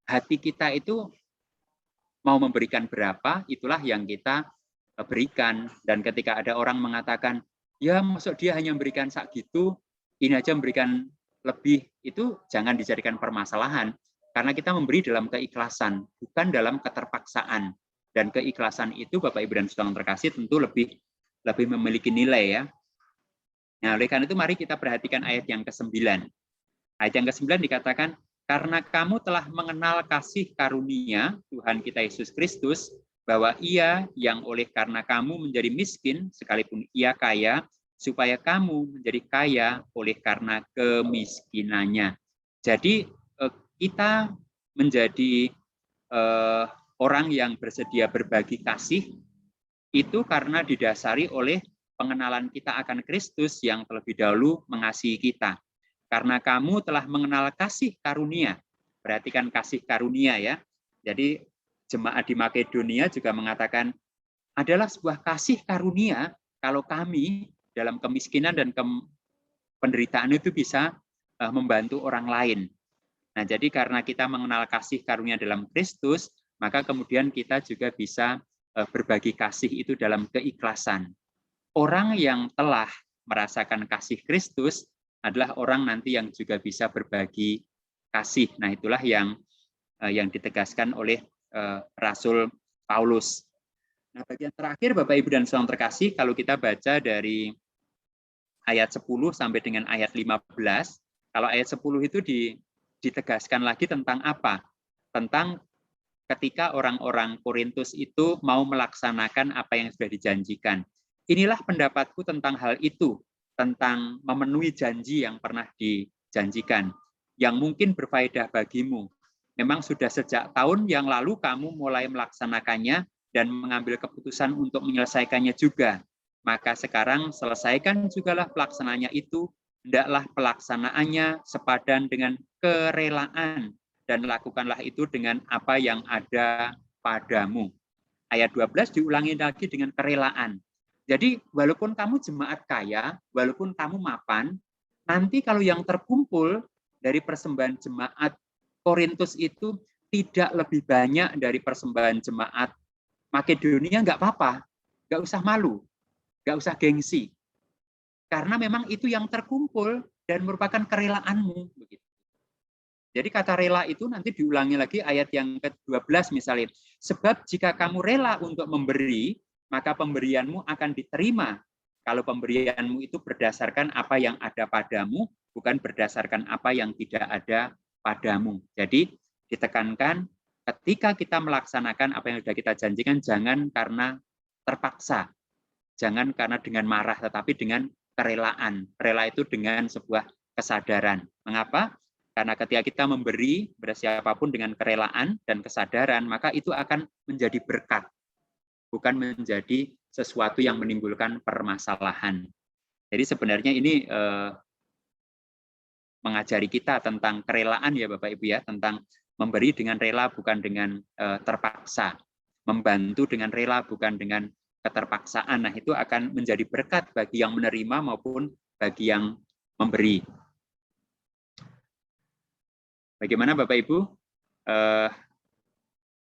hati kita itu mau memberikan berapa, itulah yang kita berikan. Dan ketika ada orang mengatakan, ya maksud dia hanya memberikan sak gitu, ini aja memberikan lebih, itu jangan dijadikan permasalahan. Karena kita memberi dalam keikhlasan, bukan dalam keterpaksaan. Dan keikhlasan itu Bapak Ibu dan Saudara terkasih tentu lebih memiliki nilai ya. Nah, oleh karena itu mari kita perhatikan ayat yang ke-9. Ayat yang ke-9 dikatakan, karena kamu telah mengenal kasih karunia Tuhan kita Yesus Kristus, bahwa Ia yang oleh karena kamu menjadi miskin, sekalipun Ia kaya, supaya kamu menjadi kaya oleh karena kemiskinannya. Jadi kita menjadi orang yang bersedia berbagi kasih itu karena didasari oleh pengenalan kita akan Kristus yang terlebih dahulu mengasihi kita. Karena kamu telah mengenal kasih karunia. Perhatikan kasih karunia ya. Jadi jemaat di Makedonia juga mengatakan adalah sebuah kasih karunia kalau kami dalam kemiskinan dan penderitaan itu bisa membantu orang lain. Nah, jadi karena kita mengenal kasih karunia dalam Kristus, maka kemudian kita juga bisa berbagi kasih itu dalam keikhlasan. Orang yang telah merasakan kasih Kristus adalah orang nanti yang juga bisa berbagi kasih. Nah, itulah yang ditegaskan oleh Rasul Paulus. Nah, bagian terakhir Bapak Ibu dan Saudara terkasih, kalau kita baca dari ayat 10 sampai dengan ayat 15, kalau ayat 10 itu ditegaskan lagi tentang apa? Tentang ketika orang-orang Korintus itu mau melaksanakan apa yang sudah dijanjikan. Inilah pendapatku tentang hal itu, tentang memenuhi janji yang pernah dijanjikan, yang mungkin berfaedah bagimu. Memang sudah sejak tahun yang lalu kamu mulai melaksanakannya dan mengambil keputusan untuk menyelesaikannya juga. Maka sekarang selesaikan jugalah pelaksanaannya itu, hendaklah pelaksanaannya sepadan dengan kerelaan, dan lakukanlah itu dengan apa yang ada padamu. Ayat 12 diulangi lagi dengan kerelaan. Jadi walaupun kamu jemaat kaya, walaupun kamu mapan, nanti kalau yang terkumpul dari persembahan jemaat Korintus itu tidak lebih banyak dari persembahan jemaat Makedonia, nggak apa-apa, nggak usah malu, nggak usah gengsi. Karena memang itu yang terkumpul dan merupakan kerelaanmu. Jadi kata rela itu nanti diulangi lagi ayat yang ke-12 misalnya. Sebab jika kamu rela untuk memberi, maka pemberianmu akan diterima. Kalau pemberianmu itu berdasarkan apa yang ada padamu, bukan berdasarkan apa yang tidak ada padamu. Jadi ditekankan ketika kita melaksanakan apa yang sudah kita janjikan, jangan karena terpaksa. Jangan karena dengan marah, tetapi dengan kerelaan. Rela itu dengan sebuah kesadaran. Mengapa? Karena ketika kita memberi kepada siapapun dengan kerelaan dan kesadaran, maka itu akan menjadi berkat. Bukan menjadi sesuatu yang menimbulkan permasalahan. Jadi sebenarnya ini mengajari kita tentang kerelaan ya Bapak Ibu ya, tentang memberi dengan rela bukan dengan terpaksa, membantu dengan rela bukan dengan keterpaksaan. Nah, itu akan menjadi berkat bagi yang menerima maupun bagi yang memberi. Bagaimana Bapak Ibu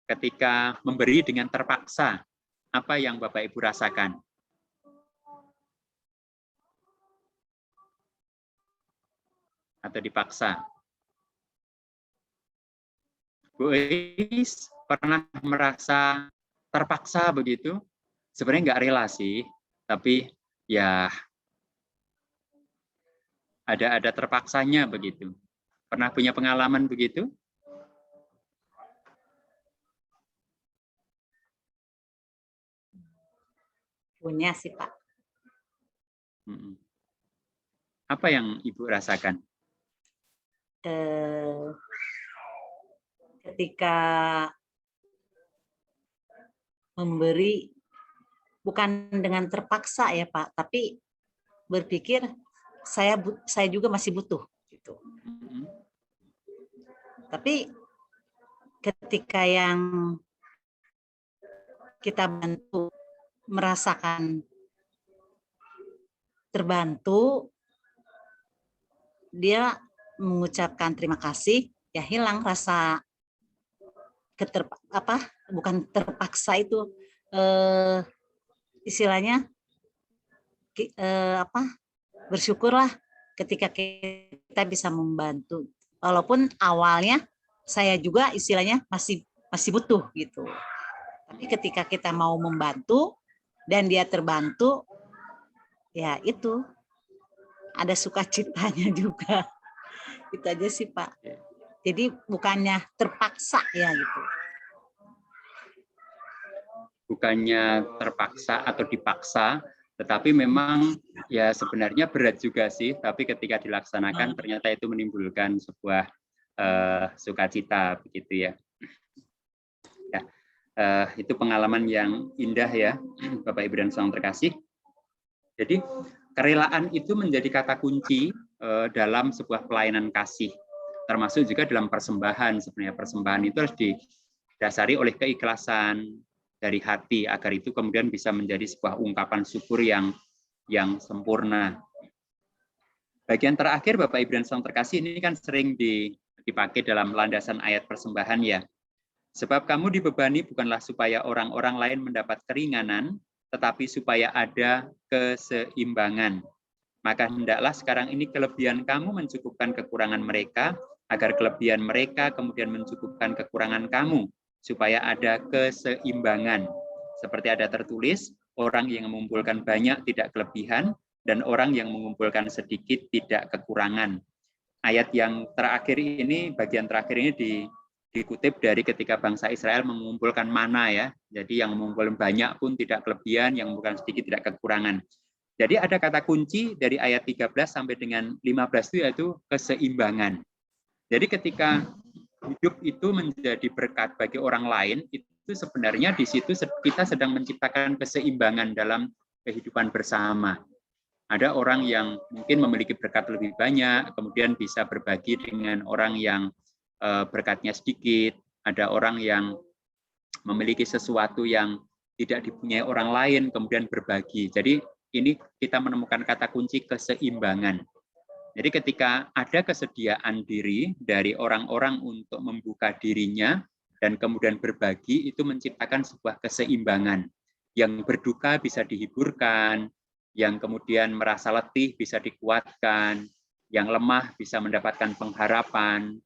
ketika memberi dengan terpaksa? Apa yang Bapak Ibu rasakan? Atau dipaksa? Bu Eis pernah merasa terpaksa begitu? Sebenarnya nggak rela sih, tapi ya ada terpaksanya begitu. Pernah punya pengalaman begitu? Punya sih Pak. Apa yang Ibu rasakan? Ketika memberi bukan dengan terpaksa ya Pak, tapi berpikir saya juga masih butuh gitu. Tapi ketika yang kita bantu merasakan terbantu, dia mengucapkan terima kasih, ya hilang rasa bukan terpaksa itu, istilahnya bersyukurlah ketika kita bisa membantu, walaupun awalnya saya juga istilahnya masih butuh gitu. Tapi ketika kita mau membantu dan dia terbantu, ya itu ada sukacitanya juga. Itu aja sih Pak. Jadi bukannya terpaksa ya gitu. Bukannya terpaksa atau dipaksa, tetapi memang ya sebenarnya berat juga sih, tapi ketika dilaksanakan ternyata itu menimbulkan sebuah sukacita begitu ya. Itu pengalaman yang indah ya, Bapak Ibu dan Saudara terkasih. Jadi kerelaan itu menjadi kata kunci dalam sebuah pelayanan kasih, termasuk juga dalam persembahan. Sebenarnya persembahan itu harus didasari oleh keikhlasan dari hati agar itu kemudian bisa menjadi sebuah ungkapan syukur yang sempurna. Bagian terakhir Bapak Ibu dan Saudara terkasih ini kan sering dipakai dalam landasan ayat persembahan ya. Sebab kamu dibebani bukanlah supaya orang-orang lain mendapat keringanan, tetapi supaya ada keseimbangan. Maka hendaklah sekarang ini kelebihan kamu mencukupkan kekurangan mereka, agar kelebihan mereka kemudian mencukupkan kekurangan kamu, supaya ada keseimbangan. Seperti ada tertulis, orang yang mengumpulkan banyak tidak kelebihan, dan orang yang mengumpulkan sedikit tidak kekurangan. Ayat yang terakhir ini, bagian terakhir ini dikutip dari ketika bangsa Israel mengumpulkan mana ya. Jadi yang mengumpulkan banyak pun tidak kelebihan, yang mengumpulkan sedikit tidak kekurangan. Jadi ada kata kunci dari ayat 13 sampai dengan 15 itu yaitu keseimbangan. Jadi ketika hidup itu menjadi berkat bagi orang lain, itu sebenarnya di situ kita sedang menciptakan keseimbangan dalam kehidupan bersama. Ada orang yang mungkin memiliki berkat lebih banyak, kemudian bisa berbagi dengan orang yang berkatnya sedikit. Ada orang yang memiliki sesuatu yang tidak dipunyai orang lain, kemudian berbagi. Jadi ini kita menemukan kata kunci keseimbangan. Jadi ketika ada kesediaan diri dari orang-orang untuk membuka dirinya dan kemudian berbagi, itu menciptakan sebuah keseimbangan. Yang berduka bisa dihiburkan, yang kemudian merasa letih bisa dikuatkan, yang lemah bisa mendapatkan pengharapan.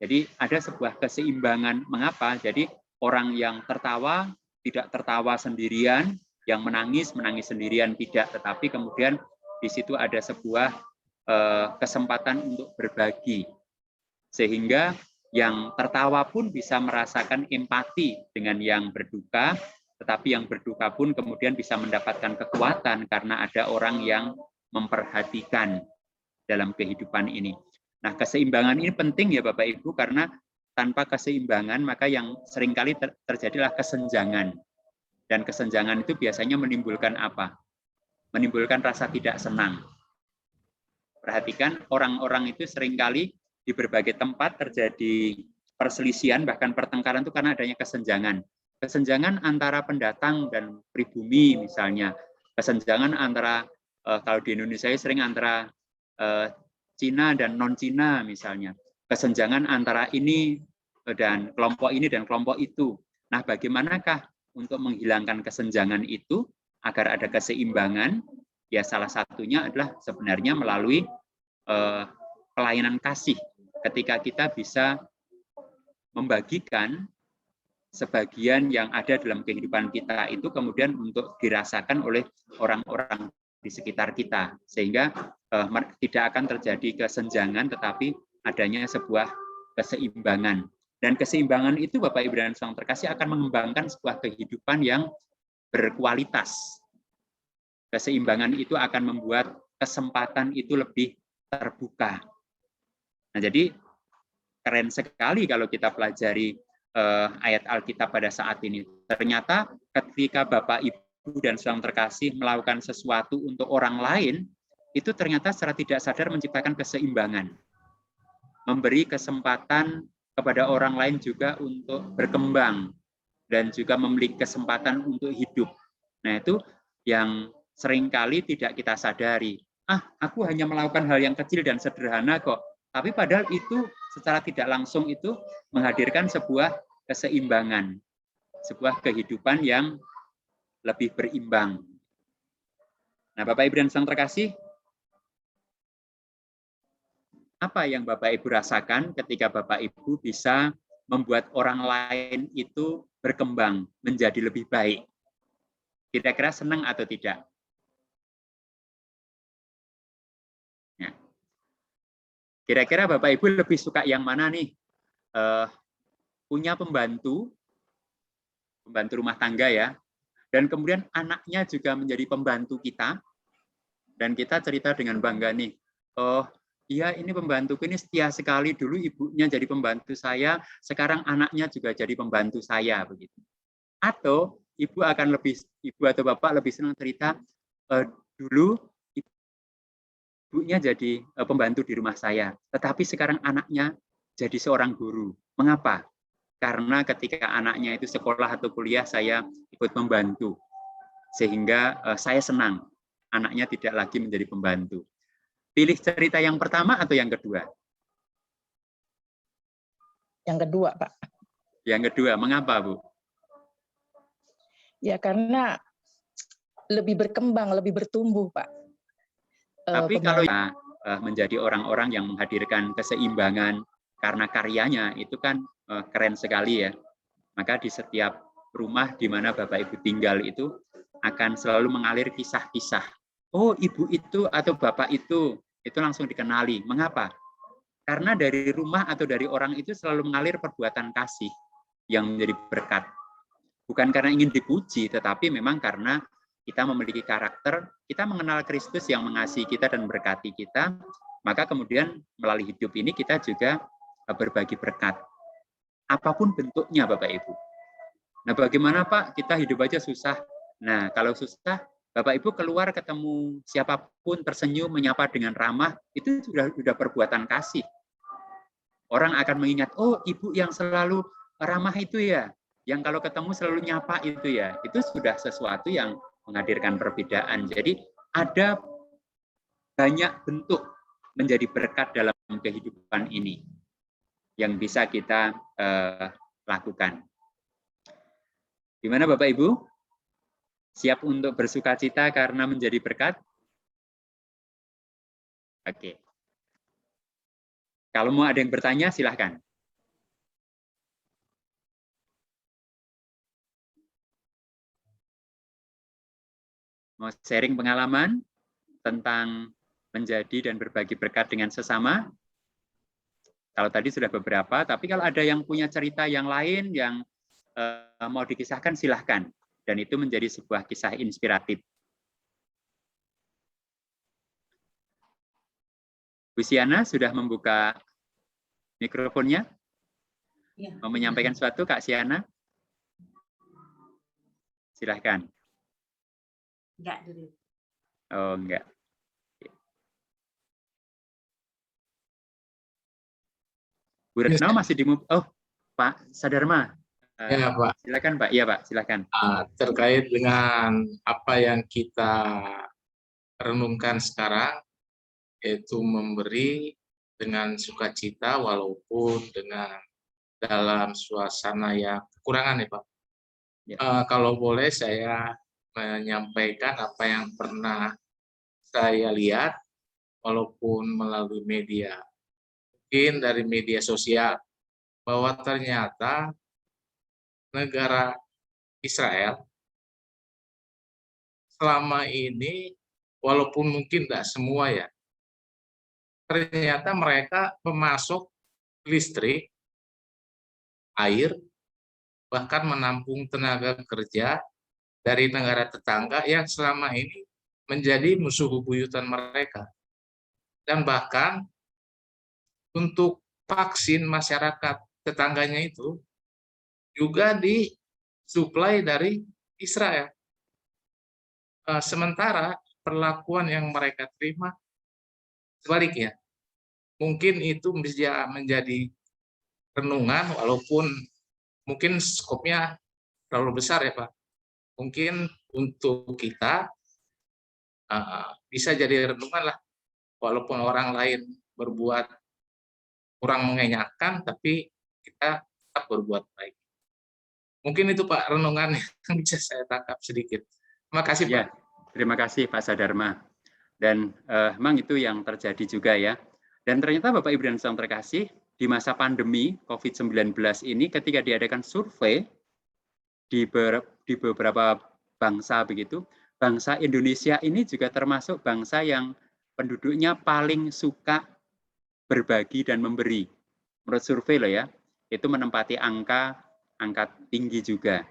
Jadi ada sebuah keseimbangan. Mengapa? Jadi orang yang tertawa tidak tertawa sendirian, yang menangis sendirian tidak, tetapi kemudian di situ ada sebuah kesempatan untuk berbagi. Sehingga yang tertawa pun bisa merasakan empati dengan yang berduka, tetapi yang berduka pun kemudian bisa mendapatkan kekuatan karena ada orang yang memperhatikan dalam kehidupan ini. Nah, keseimbangan ini penting ya Bapak Ibu, karena tanpa keseimbangan maka yang seringkali terjadilah kesenjangan. Dan kesenjangan itu biasanya menimbulkan apa? Menimbulkan rasa tidak senang. Perhatikan, orang-orang itu seringkali di berbagai tempat terjadi perselisihan, bahkan pertengkaran itu karena adanya kesenjangan. Kesenjangan antara pendatang dan pribumi misalnya. Kesenjangan antara, kalau di Indonesia sering antara Cina dan non-Cina misalnya. Kesenjangan antara ini dan kelompok itu. Nah, bagaimanakah untuk menghilangkan kesenjangan itu agar ada keseimbangan? Ya salah satunya adalah sebenarnya melalui pelayanan kasih. Ketika kita bisa membagikan sebagian yang ada dalam kehidupan kita itu kemudian untuk dirasakan oleh orang-orang di sekitar kita, sehingga tidak akan terjadi kesenjangan, tetapi adanya sebuah keseimbangan. Dan keseimbangan itu Bapak Ibu dan Saudara terkasih akan mengembangkan sebuah kehidupan yang berkualitas. Keseimbangan itu akan membuat kesempatan itu lebih terbuka. Nah, jadi keren sekali kalau kita pelajari ayat Alkitab pada saat ini. Ternyata ketika Bapak, Ibu, dan Saudara terkasih melakukan sesuatu untuk orang lain, itu ternyata secara tidak sadar menciptakan keseimbangan. Memberi kesempatan kepada orang lain juga untuk berkembang dan juga memiliki kesempatan untuk hidup. Nah, itu yang seringkali tidak kita sadari. Aku hanya melakukan hal yang kecil dan sederhana kok. Tapi padahal itu secara tidak langsung itu menghadirkan sebuah keseimbangan, sebuah kehidupan yang lebih berimbang. Nah, Bapak, Ibu, dan Saudara terkasih, apa yang Bapak, Ibu rasakan ketika Bapak, Ibu bisa membuat orang lain itu berkembang menjadi lebih baik? Kira-kira senang atau tidak? Ya. Kira-kira Bapak, Ibu lebih suka yang mana nih? Punya pembantu rumah tangga ya, dan kemudian anaknya juga menjadi pembantu kita, dan kita cerita dengan bangga nih, oh iya ini pembantuku ini setia sekali, dulu ibunya jadi pembantu saya, sekarang anaknya juga jadi pembantu saya, begitu. Atau ibu atau bapak lebih senang cerita, dulu ibunya jadi pembantu di rumah saya, tetapi sekarang anaknya jadi seorang guru. Mengapa? Karena ketika anaknya itu sekolah atau kuliah, saya ikut membantu. Sehingga saya senang anaknya tidak lagi menjadi pembantu. Pilih cerita yang pertama atau yang kedua? Yang kedua, Pak. Yang kedua, mengapa, Bu? Ya karena lebih berkembang, lebih bertumbuh, Pak. Tapi kalau menjadi orang-orang yang menghadirkan keseimbangan karena karyanya, itu kan keren sekali ya. Maka di setiap rumah di mana Bapak Ibu tinggal itu akan selalu mengalir kisah-kisah. Oh, ibu itu atau bapak itu langsung dikenali. Mengapa? Karena dari rumah atau dari orang itu selalu mengalir perbuatan kasih yang menjadi berkat. Bukan karena ingin dipuji, tetapi memang karena kita memiliki karakter, kita mengenal Kristus yang mengasihi kita dan berkati kita, maka kemudian melalui hidup ini kita juga berbagi berkat. Apapun bentuknya, Bapak Ibu. Nah, bagaimana Pak, kita hidup aja susah. Nah, kalau susah, Bapak Ibu keluar ketemu siapapun, tersenyum, menyapa dengan ramah, itu sudah perbuatan kasih. Orang akan mengingat, oh ibu yang selalu ramah itu ya, yang kalau ketemu selalu nyapa itu ya, itu sudah sesuatu yang menghadirkan perbedaan. Jadi ada banyak bentuk menjadi berkat dalam kehidupan ini yang bisa kita lakukan. Gimana Bapak Ibu? Siap untuk bersukacita karena menjadi berkat? Oke. Kalau mau ada yang bertanya, silahkan. Mau sharing pengalaman tentang menjadi dan berbagi berkat dengan sesama? Kalau tadi sudah beberapa, tapi kalau ada yang punya cerita yang lain yang mau dikisahkan, silahkan. Dan itu menjadi sebuah kisah inspiratif. Bu Siana sudah membuka mikrofonnya? Ya. Mau menyampaikan sesuatu, Kak Siana? Silahkan. Enggak dulu. Oh, enggak. Bu Retno masih di... Oh, Pak Sadarma. Ya, Pak. Silakan, Pak. Iya, Pak. Silakan. Terkait dengan apa yang kita renungkan sekarang, yaitu memberi dengan sukacita walaupun dengan dalam suasana yang kekurangan ya, Pak. Ya. Kalau boleh saya menyampaikan apa yang pernah saya lihat, walaupun melalui media, mungkin dari media sosial, bahwa ternyata negara Israel selama ini, walaupun mungkin tidak semua ya, ternyata mereka pemasok listrik, air, bahkan menampung tenaga kerja dari negara tetangga yang selama ini menjadi musuh bebuyutan mereka. Dan bahkan untuk vaksin masyarakat tetangganya itu juga disuplai dari Israel. Sementara perlakuan yang mereka terima sebaliknya. Mungkin itu bisa menjadi renungan, walaupun mungkin skopnya terlalu besar ya Pak. Mungkin untuk kita bisa jadi renungan lah, walaupun orang lain berbuat kurang mengenyangkan, tapi kita tetap berbuat baik. Mungkin itu Pak renungan yang bisa saya tangkap sedikit. Terima kasih Pak. Ya, terima kasih Pak Sadarma. Dan memang itu yang terjadi juga ya. Dan ternyata Bapak Ibu dan Saudara terkasih, di masa pandemi COVID-19 ini ketika diadakan survei di beberapa bangsa begitu, bangsa Indonesia ini juga termasuk bangsa yang penduduknya paling suka berbagi dan memberi. Menurut survei loh ya, itu menempati angka tinggi juga.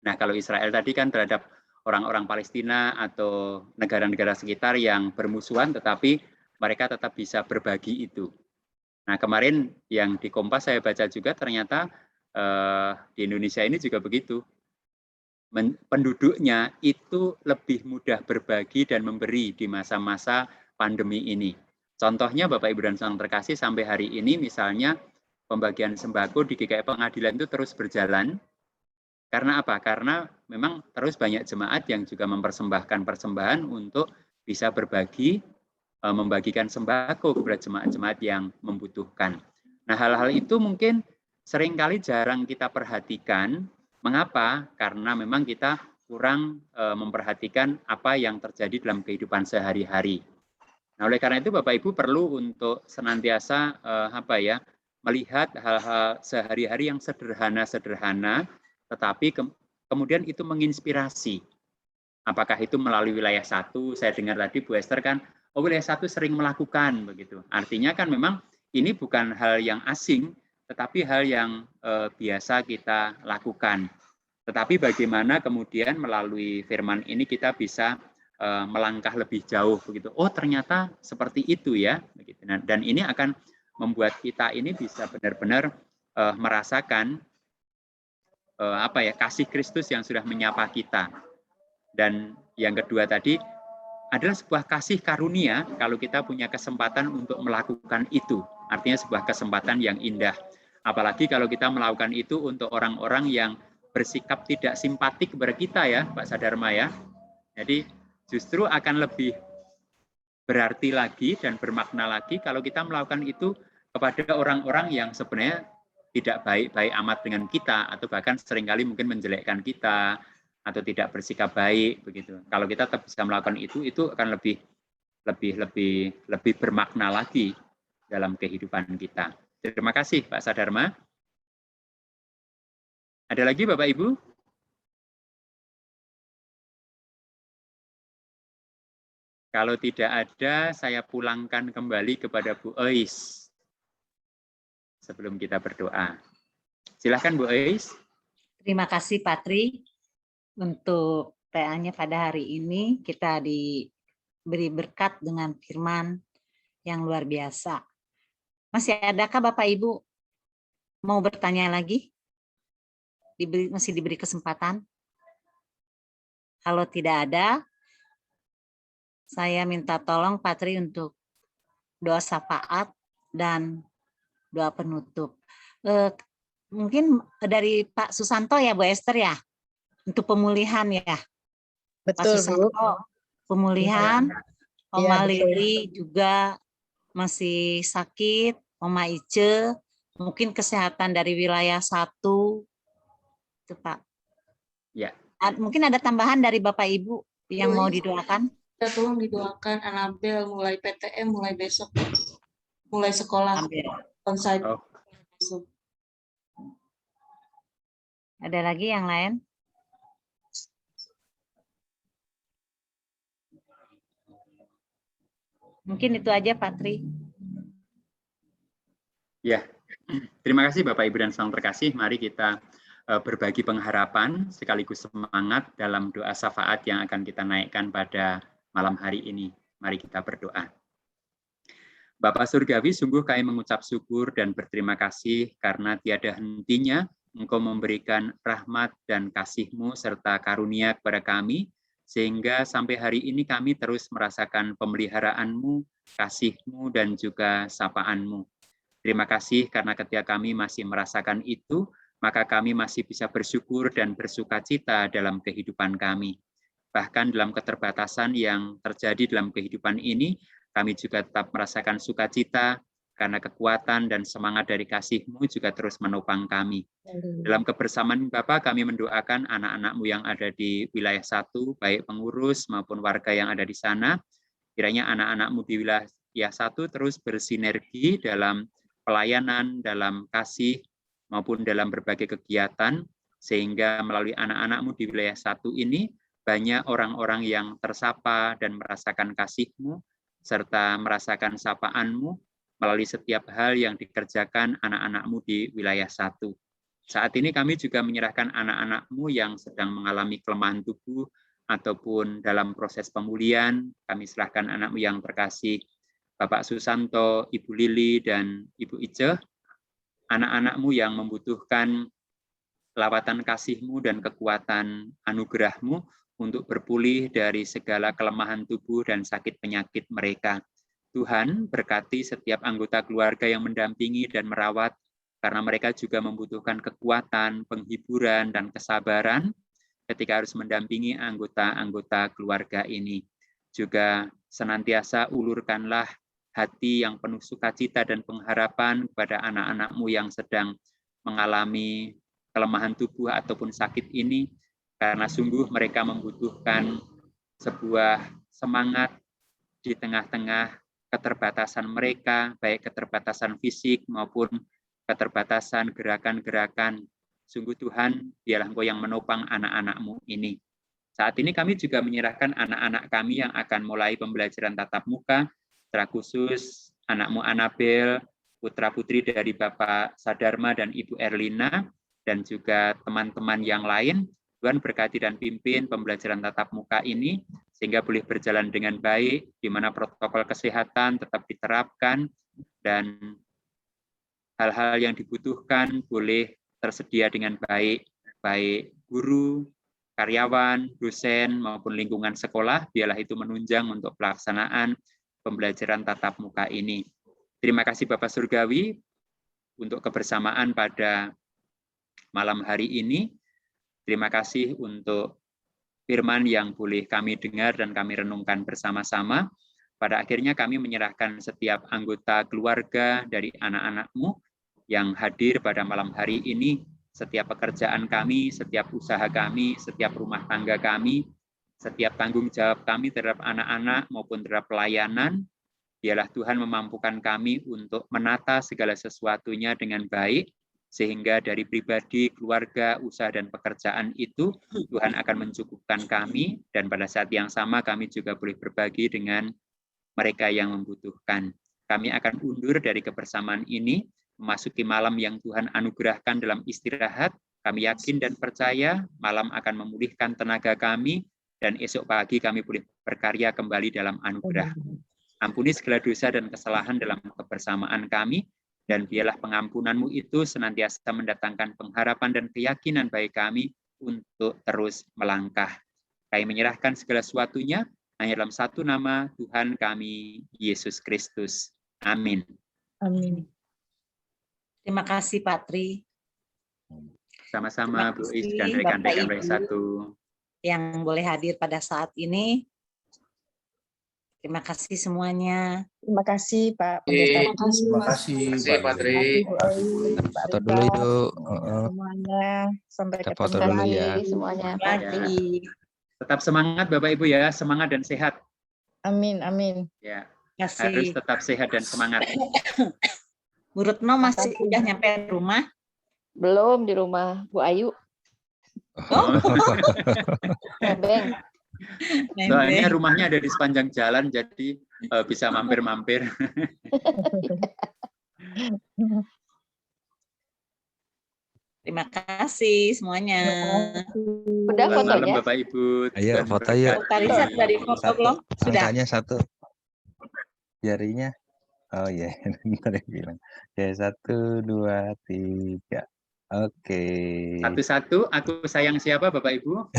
Nah, kalau Israel tadi kan terhadap orang-orang Palestina atau negara-negara sekitar yang bermusuhan, tetapi mereka tetap bisa berbagi itu. Nah, kemarin yang di Kompas saya baca juga ternyata di Indonesia ini juga begitu. Penduduknya itu lebih mudah berbagi dan memberi di masa-masa pandemi ini. Contohnya Bapak Ibu dan Saudara terkasih, sampai hari ini misalnya pembagian sembako di GKI Pengadilan itu terus berjalan. Karena apa? Karena memang terus banyak jemaat yang juga mempersembahkan persembahan untuk bisa berbagi, membagikan sembako kepada jemaat-jemaat yang membutuhkan. Nah, hal-hal itu mungkin seringkali jarang kita perhatikan. Mengapa? Karena memang kita kurang memperhatikan apa yang terjadi dalam kehidupan sehari-hari. Nah, oleh karena itu Bapak Ibu perlu untuk senantiasa melihat hal-hal sehari-hari yang sederhana-sederhana, tetapi kemudian itu menginspirasi. Apakah itu melalui wilayah 1? Saya dengar tadi Bu Esther kan, wilayah 1 sering melakukan begitu. Artinya kan memang ini bukan hal yang asing, tetapi hal yang biasa kita lakukan. Tetapi bagaimana kemudian melalui firman ini kita bisa melangkah lebih jauh begitu. Oh, ternyata seperti itu ya, begitu. Nah, dan ini akan membuat kita ini bisa benar-benar merasakan kasih Kristus yang sudah menyapa kita. Dan yang kedua tadi adalah sebuah kasih karunia kalau kita punya kesempatan untuk melakukan itu. Artinya sebuah kesempatan yang indah. Apalagi kalau kita melakukan itu untuk orang-orang yang bersikap tidak simpatik kepada kita ya, Pak Sadarma ya. Jadi justru akan lebih berarti lagi dan bermakna lagi kalau kita melakukan itu kepada orang-orang yang sebenarnya tidak baik-baik amat dengan kita, atau bahkan seringkali mungkin menjelekkan kita atau tidak bersikap baik begitu. Kalau kita tetap bisa melakukan itu akan lebih bermakna lagi dalam kehidupan kita. Terima kasih Pak Sadarma. Ada lagi Bapak Ibu? Kalau tidak ada, saya pulangkan kembali kepada Bu Ois sebelum kita berdoa. Silakan Bu Ois. Terima kasih Patri untuk PA-nya pada hari ini. Kita diberi berkat dengan firman yang luar biasa. Masih adakah Bapak Ibu mau bertanya lagi? Masih diberi kesempatan? Kalau tidak ada, saya minta tolong Patri untuk doa syafaat dan doa penutup. Mungkin dari Pak Susanto ya Bu Esther ya, untuk pemulihan ya. Betul, Pak Susanto, pemulihan. Oma Lili juga masih sakit, Oma Ice, mungkin kesehatan dari wilayah 1. Itu Pak. Ya. Mungkin ada tambahan dari Bapak Ibu yang mau didoakan? Kita tolong didoakan Anabel mulai PTM, mulai besok, mulai sekolah onsite besok. Ada lagi yang lain? Mungkin itu aja Patri. Ya, terima kasih Bapak Ibu dan saudara terkasih. Mari kita berbagi pengharapan sekaligus semangat dalam doa syafaat yang akan kita naikkan pada malam hari ini. Mari kita berdoa. Bapa Surgawi, sungguh kami mengucap syukur dan berterima kasih karena tiada hentinya Engkau memberikan rahmat dan kasih-Mu serta karunia kepada kami, sehingga sampai hari ini kami terus merasakan pemeliharaan-Mu, kasih-Mu, dan juga sapaan-Mu. Terima kasih karena ketika kami masih merasakan itu, maka kami masih bisa bersyukur dan bersukacita dalam kehidupan kami. Bahkan dalam keterbatasan yang terjadi dalam kehidupan ini, kami juga tetap merasakan sukacita, karena kekuatan dan semangat dari kasih-Mu juga terus menopang kami. Dalam kebersamaan Bapak, kami mendoakan anak-anak-Mu yang ada di wilayah 1, baik pengurus maupun warga yang ada di sana. Kiranya anak-anak-Mu di wilayah 1 terus bersinergi dalam pelayanan, dalam kasih, maupun dalam berbagai kegiatan, sehingga melalui anak-anak-Mu di wilayah 1 ini, banyak orang-orang yang tersapa dan merasakan kasih-Mu, serta merasakan sapaan-Mu, melalui setiap hal yang dikerjakan anak-anak-Mu di wilayah 1. Saat ini kami juga menyerahkan anak-anak-Mu yang sedang mengalami kelemahan tubuh ataupun dalam proses pemulihan. Kami serahkan anak-Mu yang terkasih, Bapak Susanto, Ibu Lili, dan Ibu Ice, anak-anak-Mu yang membutuhkan lawatan kasih-Mu dan kekuatan anugerah-Mu untuk berpulih dari segala kelemahan tubuh dan sakit penyakit mereka. Tuhan, berkati setiap anggota keluarga yang mendampingi dan merawat, karena mereka juga membutuhkan kekuatan, penghiburan, dan kesabaran ketika harus mendampingi anggota-anggota keluarga ini. Juga senantiasa ulurkanlah hati yang penuh sukacita dan pengharapan kepada anak-anak-Mu yang sedang mengalami kelemahan tubuh ataupun sakit ini, karena sungguh mereka membutuhkan sebuah semangat di tengah-tengah keterbatasan mereka, baik keterbatasan fisik maupun keterbatasan gerakan-gerakan. Sungguh Tuhan, biarlah Engkau yang menopang anak-anak-Mu ini. Saat ini kami juga menyerahkan anak-anak kami yang akan mulai pembelajaran tatap muka, secara khusus anak-Mu Anabel, putra-putri dari Bapak Sadarma dan Ibu Erlina, dan juga teman-teman yang lain. Tuhan berkati dan pimpin pembelajaran tatap muka ini, sehingga boleh berjalan dengan baik, di mana protokol kesehatan tetap diterapkan, dan hal-hal yang dibutuhkan boleh tersedia dengan baik, baik guru, karyawan, dosen, maupun lingkungan sekolah, biarlah itu menunjang untuk pelaksanaan pembelajaran tatap muka ini. Terima kasih Bapak Surgawi untuk kebersamaan pada malam hari ini. Terima kasih untuk firman yang boleh kami dengar dan kami renungkan bersama-sama. Pada akhirnya kami menyerahkan setiap anggota keluarga dari anak-anak-Mu yang hadir pada malam hari ini, setiap pekerjaan kami, setiap usaha kami, setiap rumah tangga kami, setiap tanggung jawab kami terhadap anak-anak maupun terhadap pelayanan. Biarlah Tuhan memampukan kami untuk menata segala sesuatunya dengan baik, sehingga dari pribadi, keluarga, usaha, dan pekerjaan itu Tuhan akan mencukupkan kami, dan pada saat yang sama kami juga boleh berbagi dengan mereka yang membutuhkan. Kami akan undur dari kebersamaan ini, memasuki malam yang Tuhan anugerahkan dalam istirahat. Kami yakin dan percaya malam akan memulihkan tenaga kami, dan esok pagi kami boleh berkarya kembali dalam anugerah. Ampuni segala dosa dan kesalahan dalam kebersamaan kami, dan biarlah pengampunan-Mu itu senantiasa mendatangkan pengharapan dan keyakinan bagi kami untuk terus melangkah. Kami menyerahkan segala sesuatunya hanya dalam satu nama Tuhan kami, Yesus Kristus. Amin. Amin. Terima kasih Pak Tri. Sama-sama Bu Is dan rekan-rekan wilayah 1 yang boleh hadir pada saat ini. Terima kasih semuanya. Terima kasih Pak Terima Pendeta. kasih Pak Tri. Foto dulu yuk. Semuanya. Sampai Kita ketemu foto dulu lagi ya. semuanya. Pagi. Tetap semangat Bapak Ibu ya, semangat dan sehat. Amin, amin. Ya, Terima kasih. harus tetap sehat dan semangat. Bu Retno masih udah nyampe rumah? Belum di rumah Bu Ayu. Nebeng. Soalnya rumahnya ada di sepanjang jalan, jadi bisa mampir-mampir. Terima kasih semuanya. Udah Selamat malam fotonya? Bapak Ibu. Ayo Tuhan foto yuk. Kak Lisa dari foto Satu. belum? Sudah. Angkanya 1. Jarinya. Oh iya, bentar ya bilang. Ya 1, 2, 3. Oke. Satu-satu, aku sayang siapa Bapak Ibu?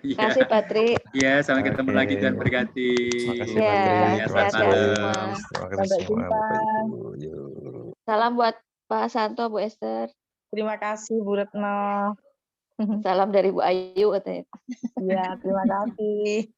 Iya. Kasih Patri. Ya, sampai ketemu Oke. lagi dan berkati. Makasih Ya, Patri. Ya, Terima kasih selamat sehat-sehat malam. semua. Terima kasih Sampai semua jumpa. Bapak Ibu. Yuk. Salam buat Pak Santo, Bu Esther. Terima kasih Bu Retno. Salam dari Bu Ayu katanya. Ya, terima kasih.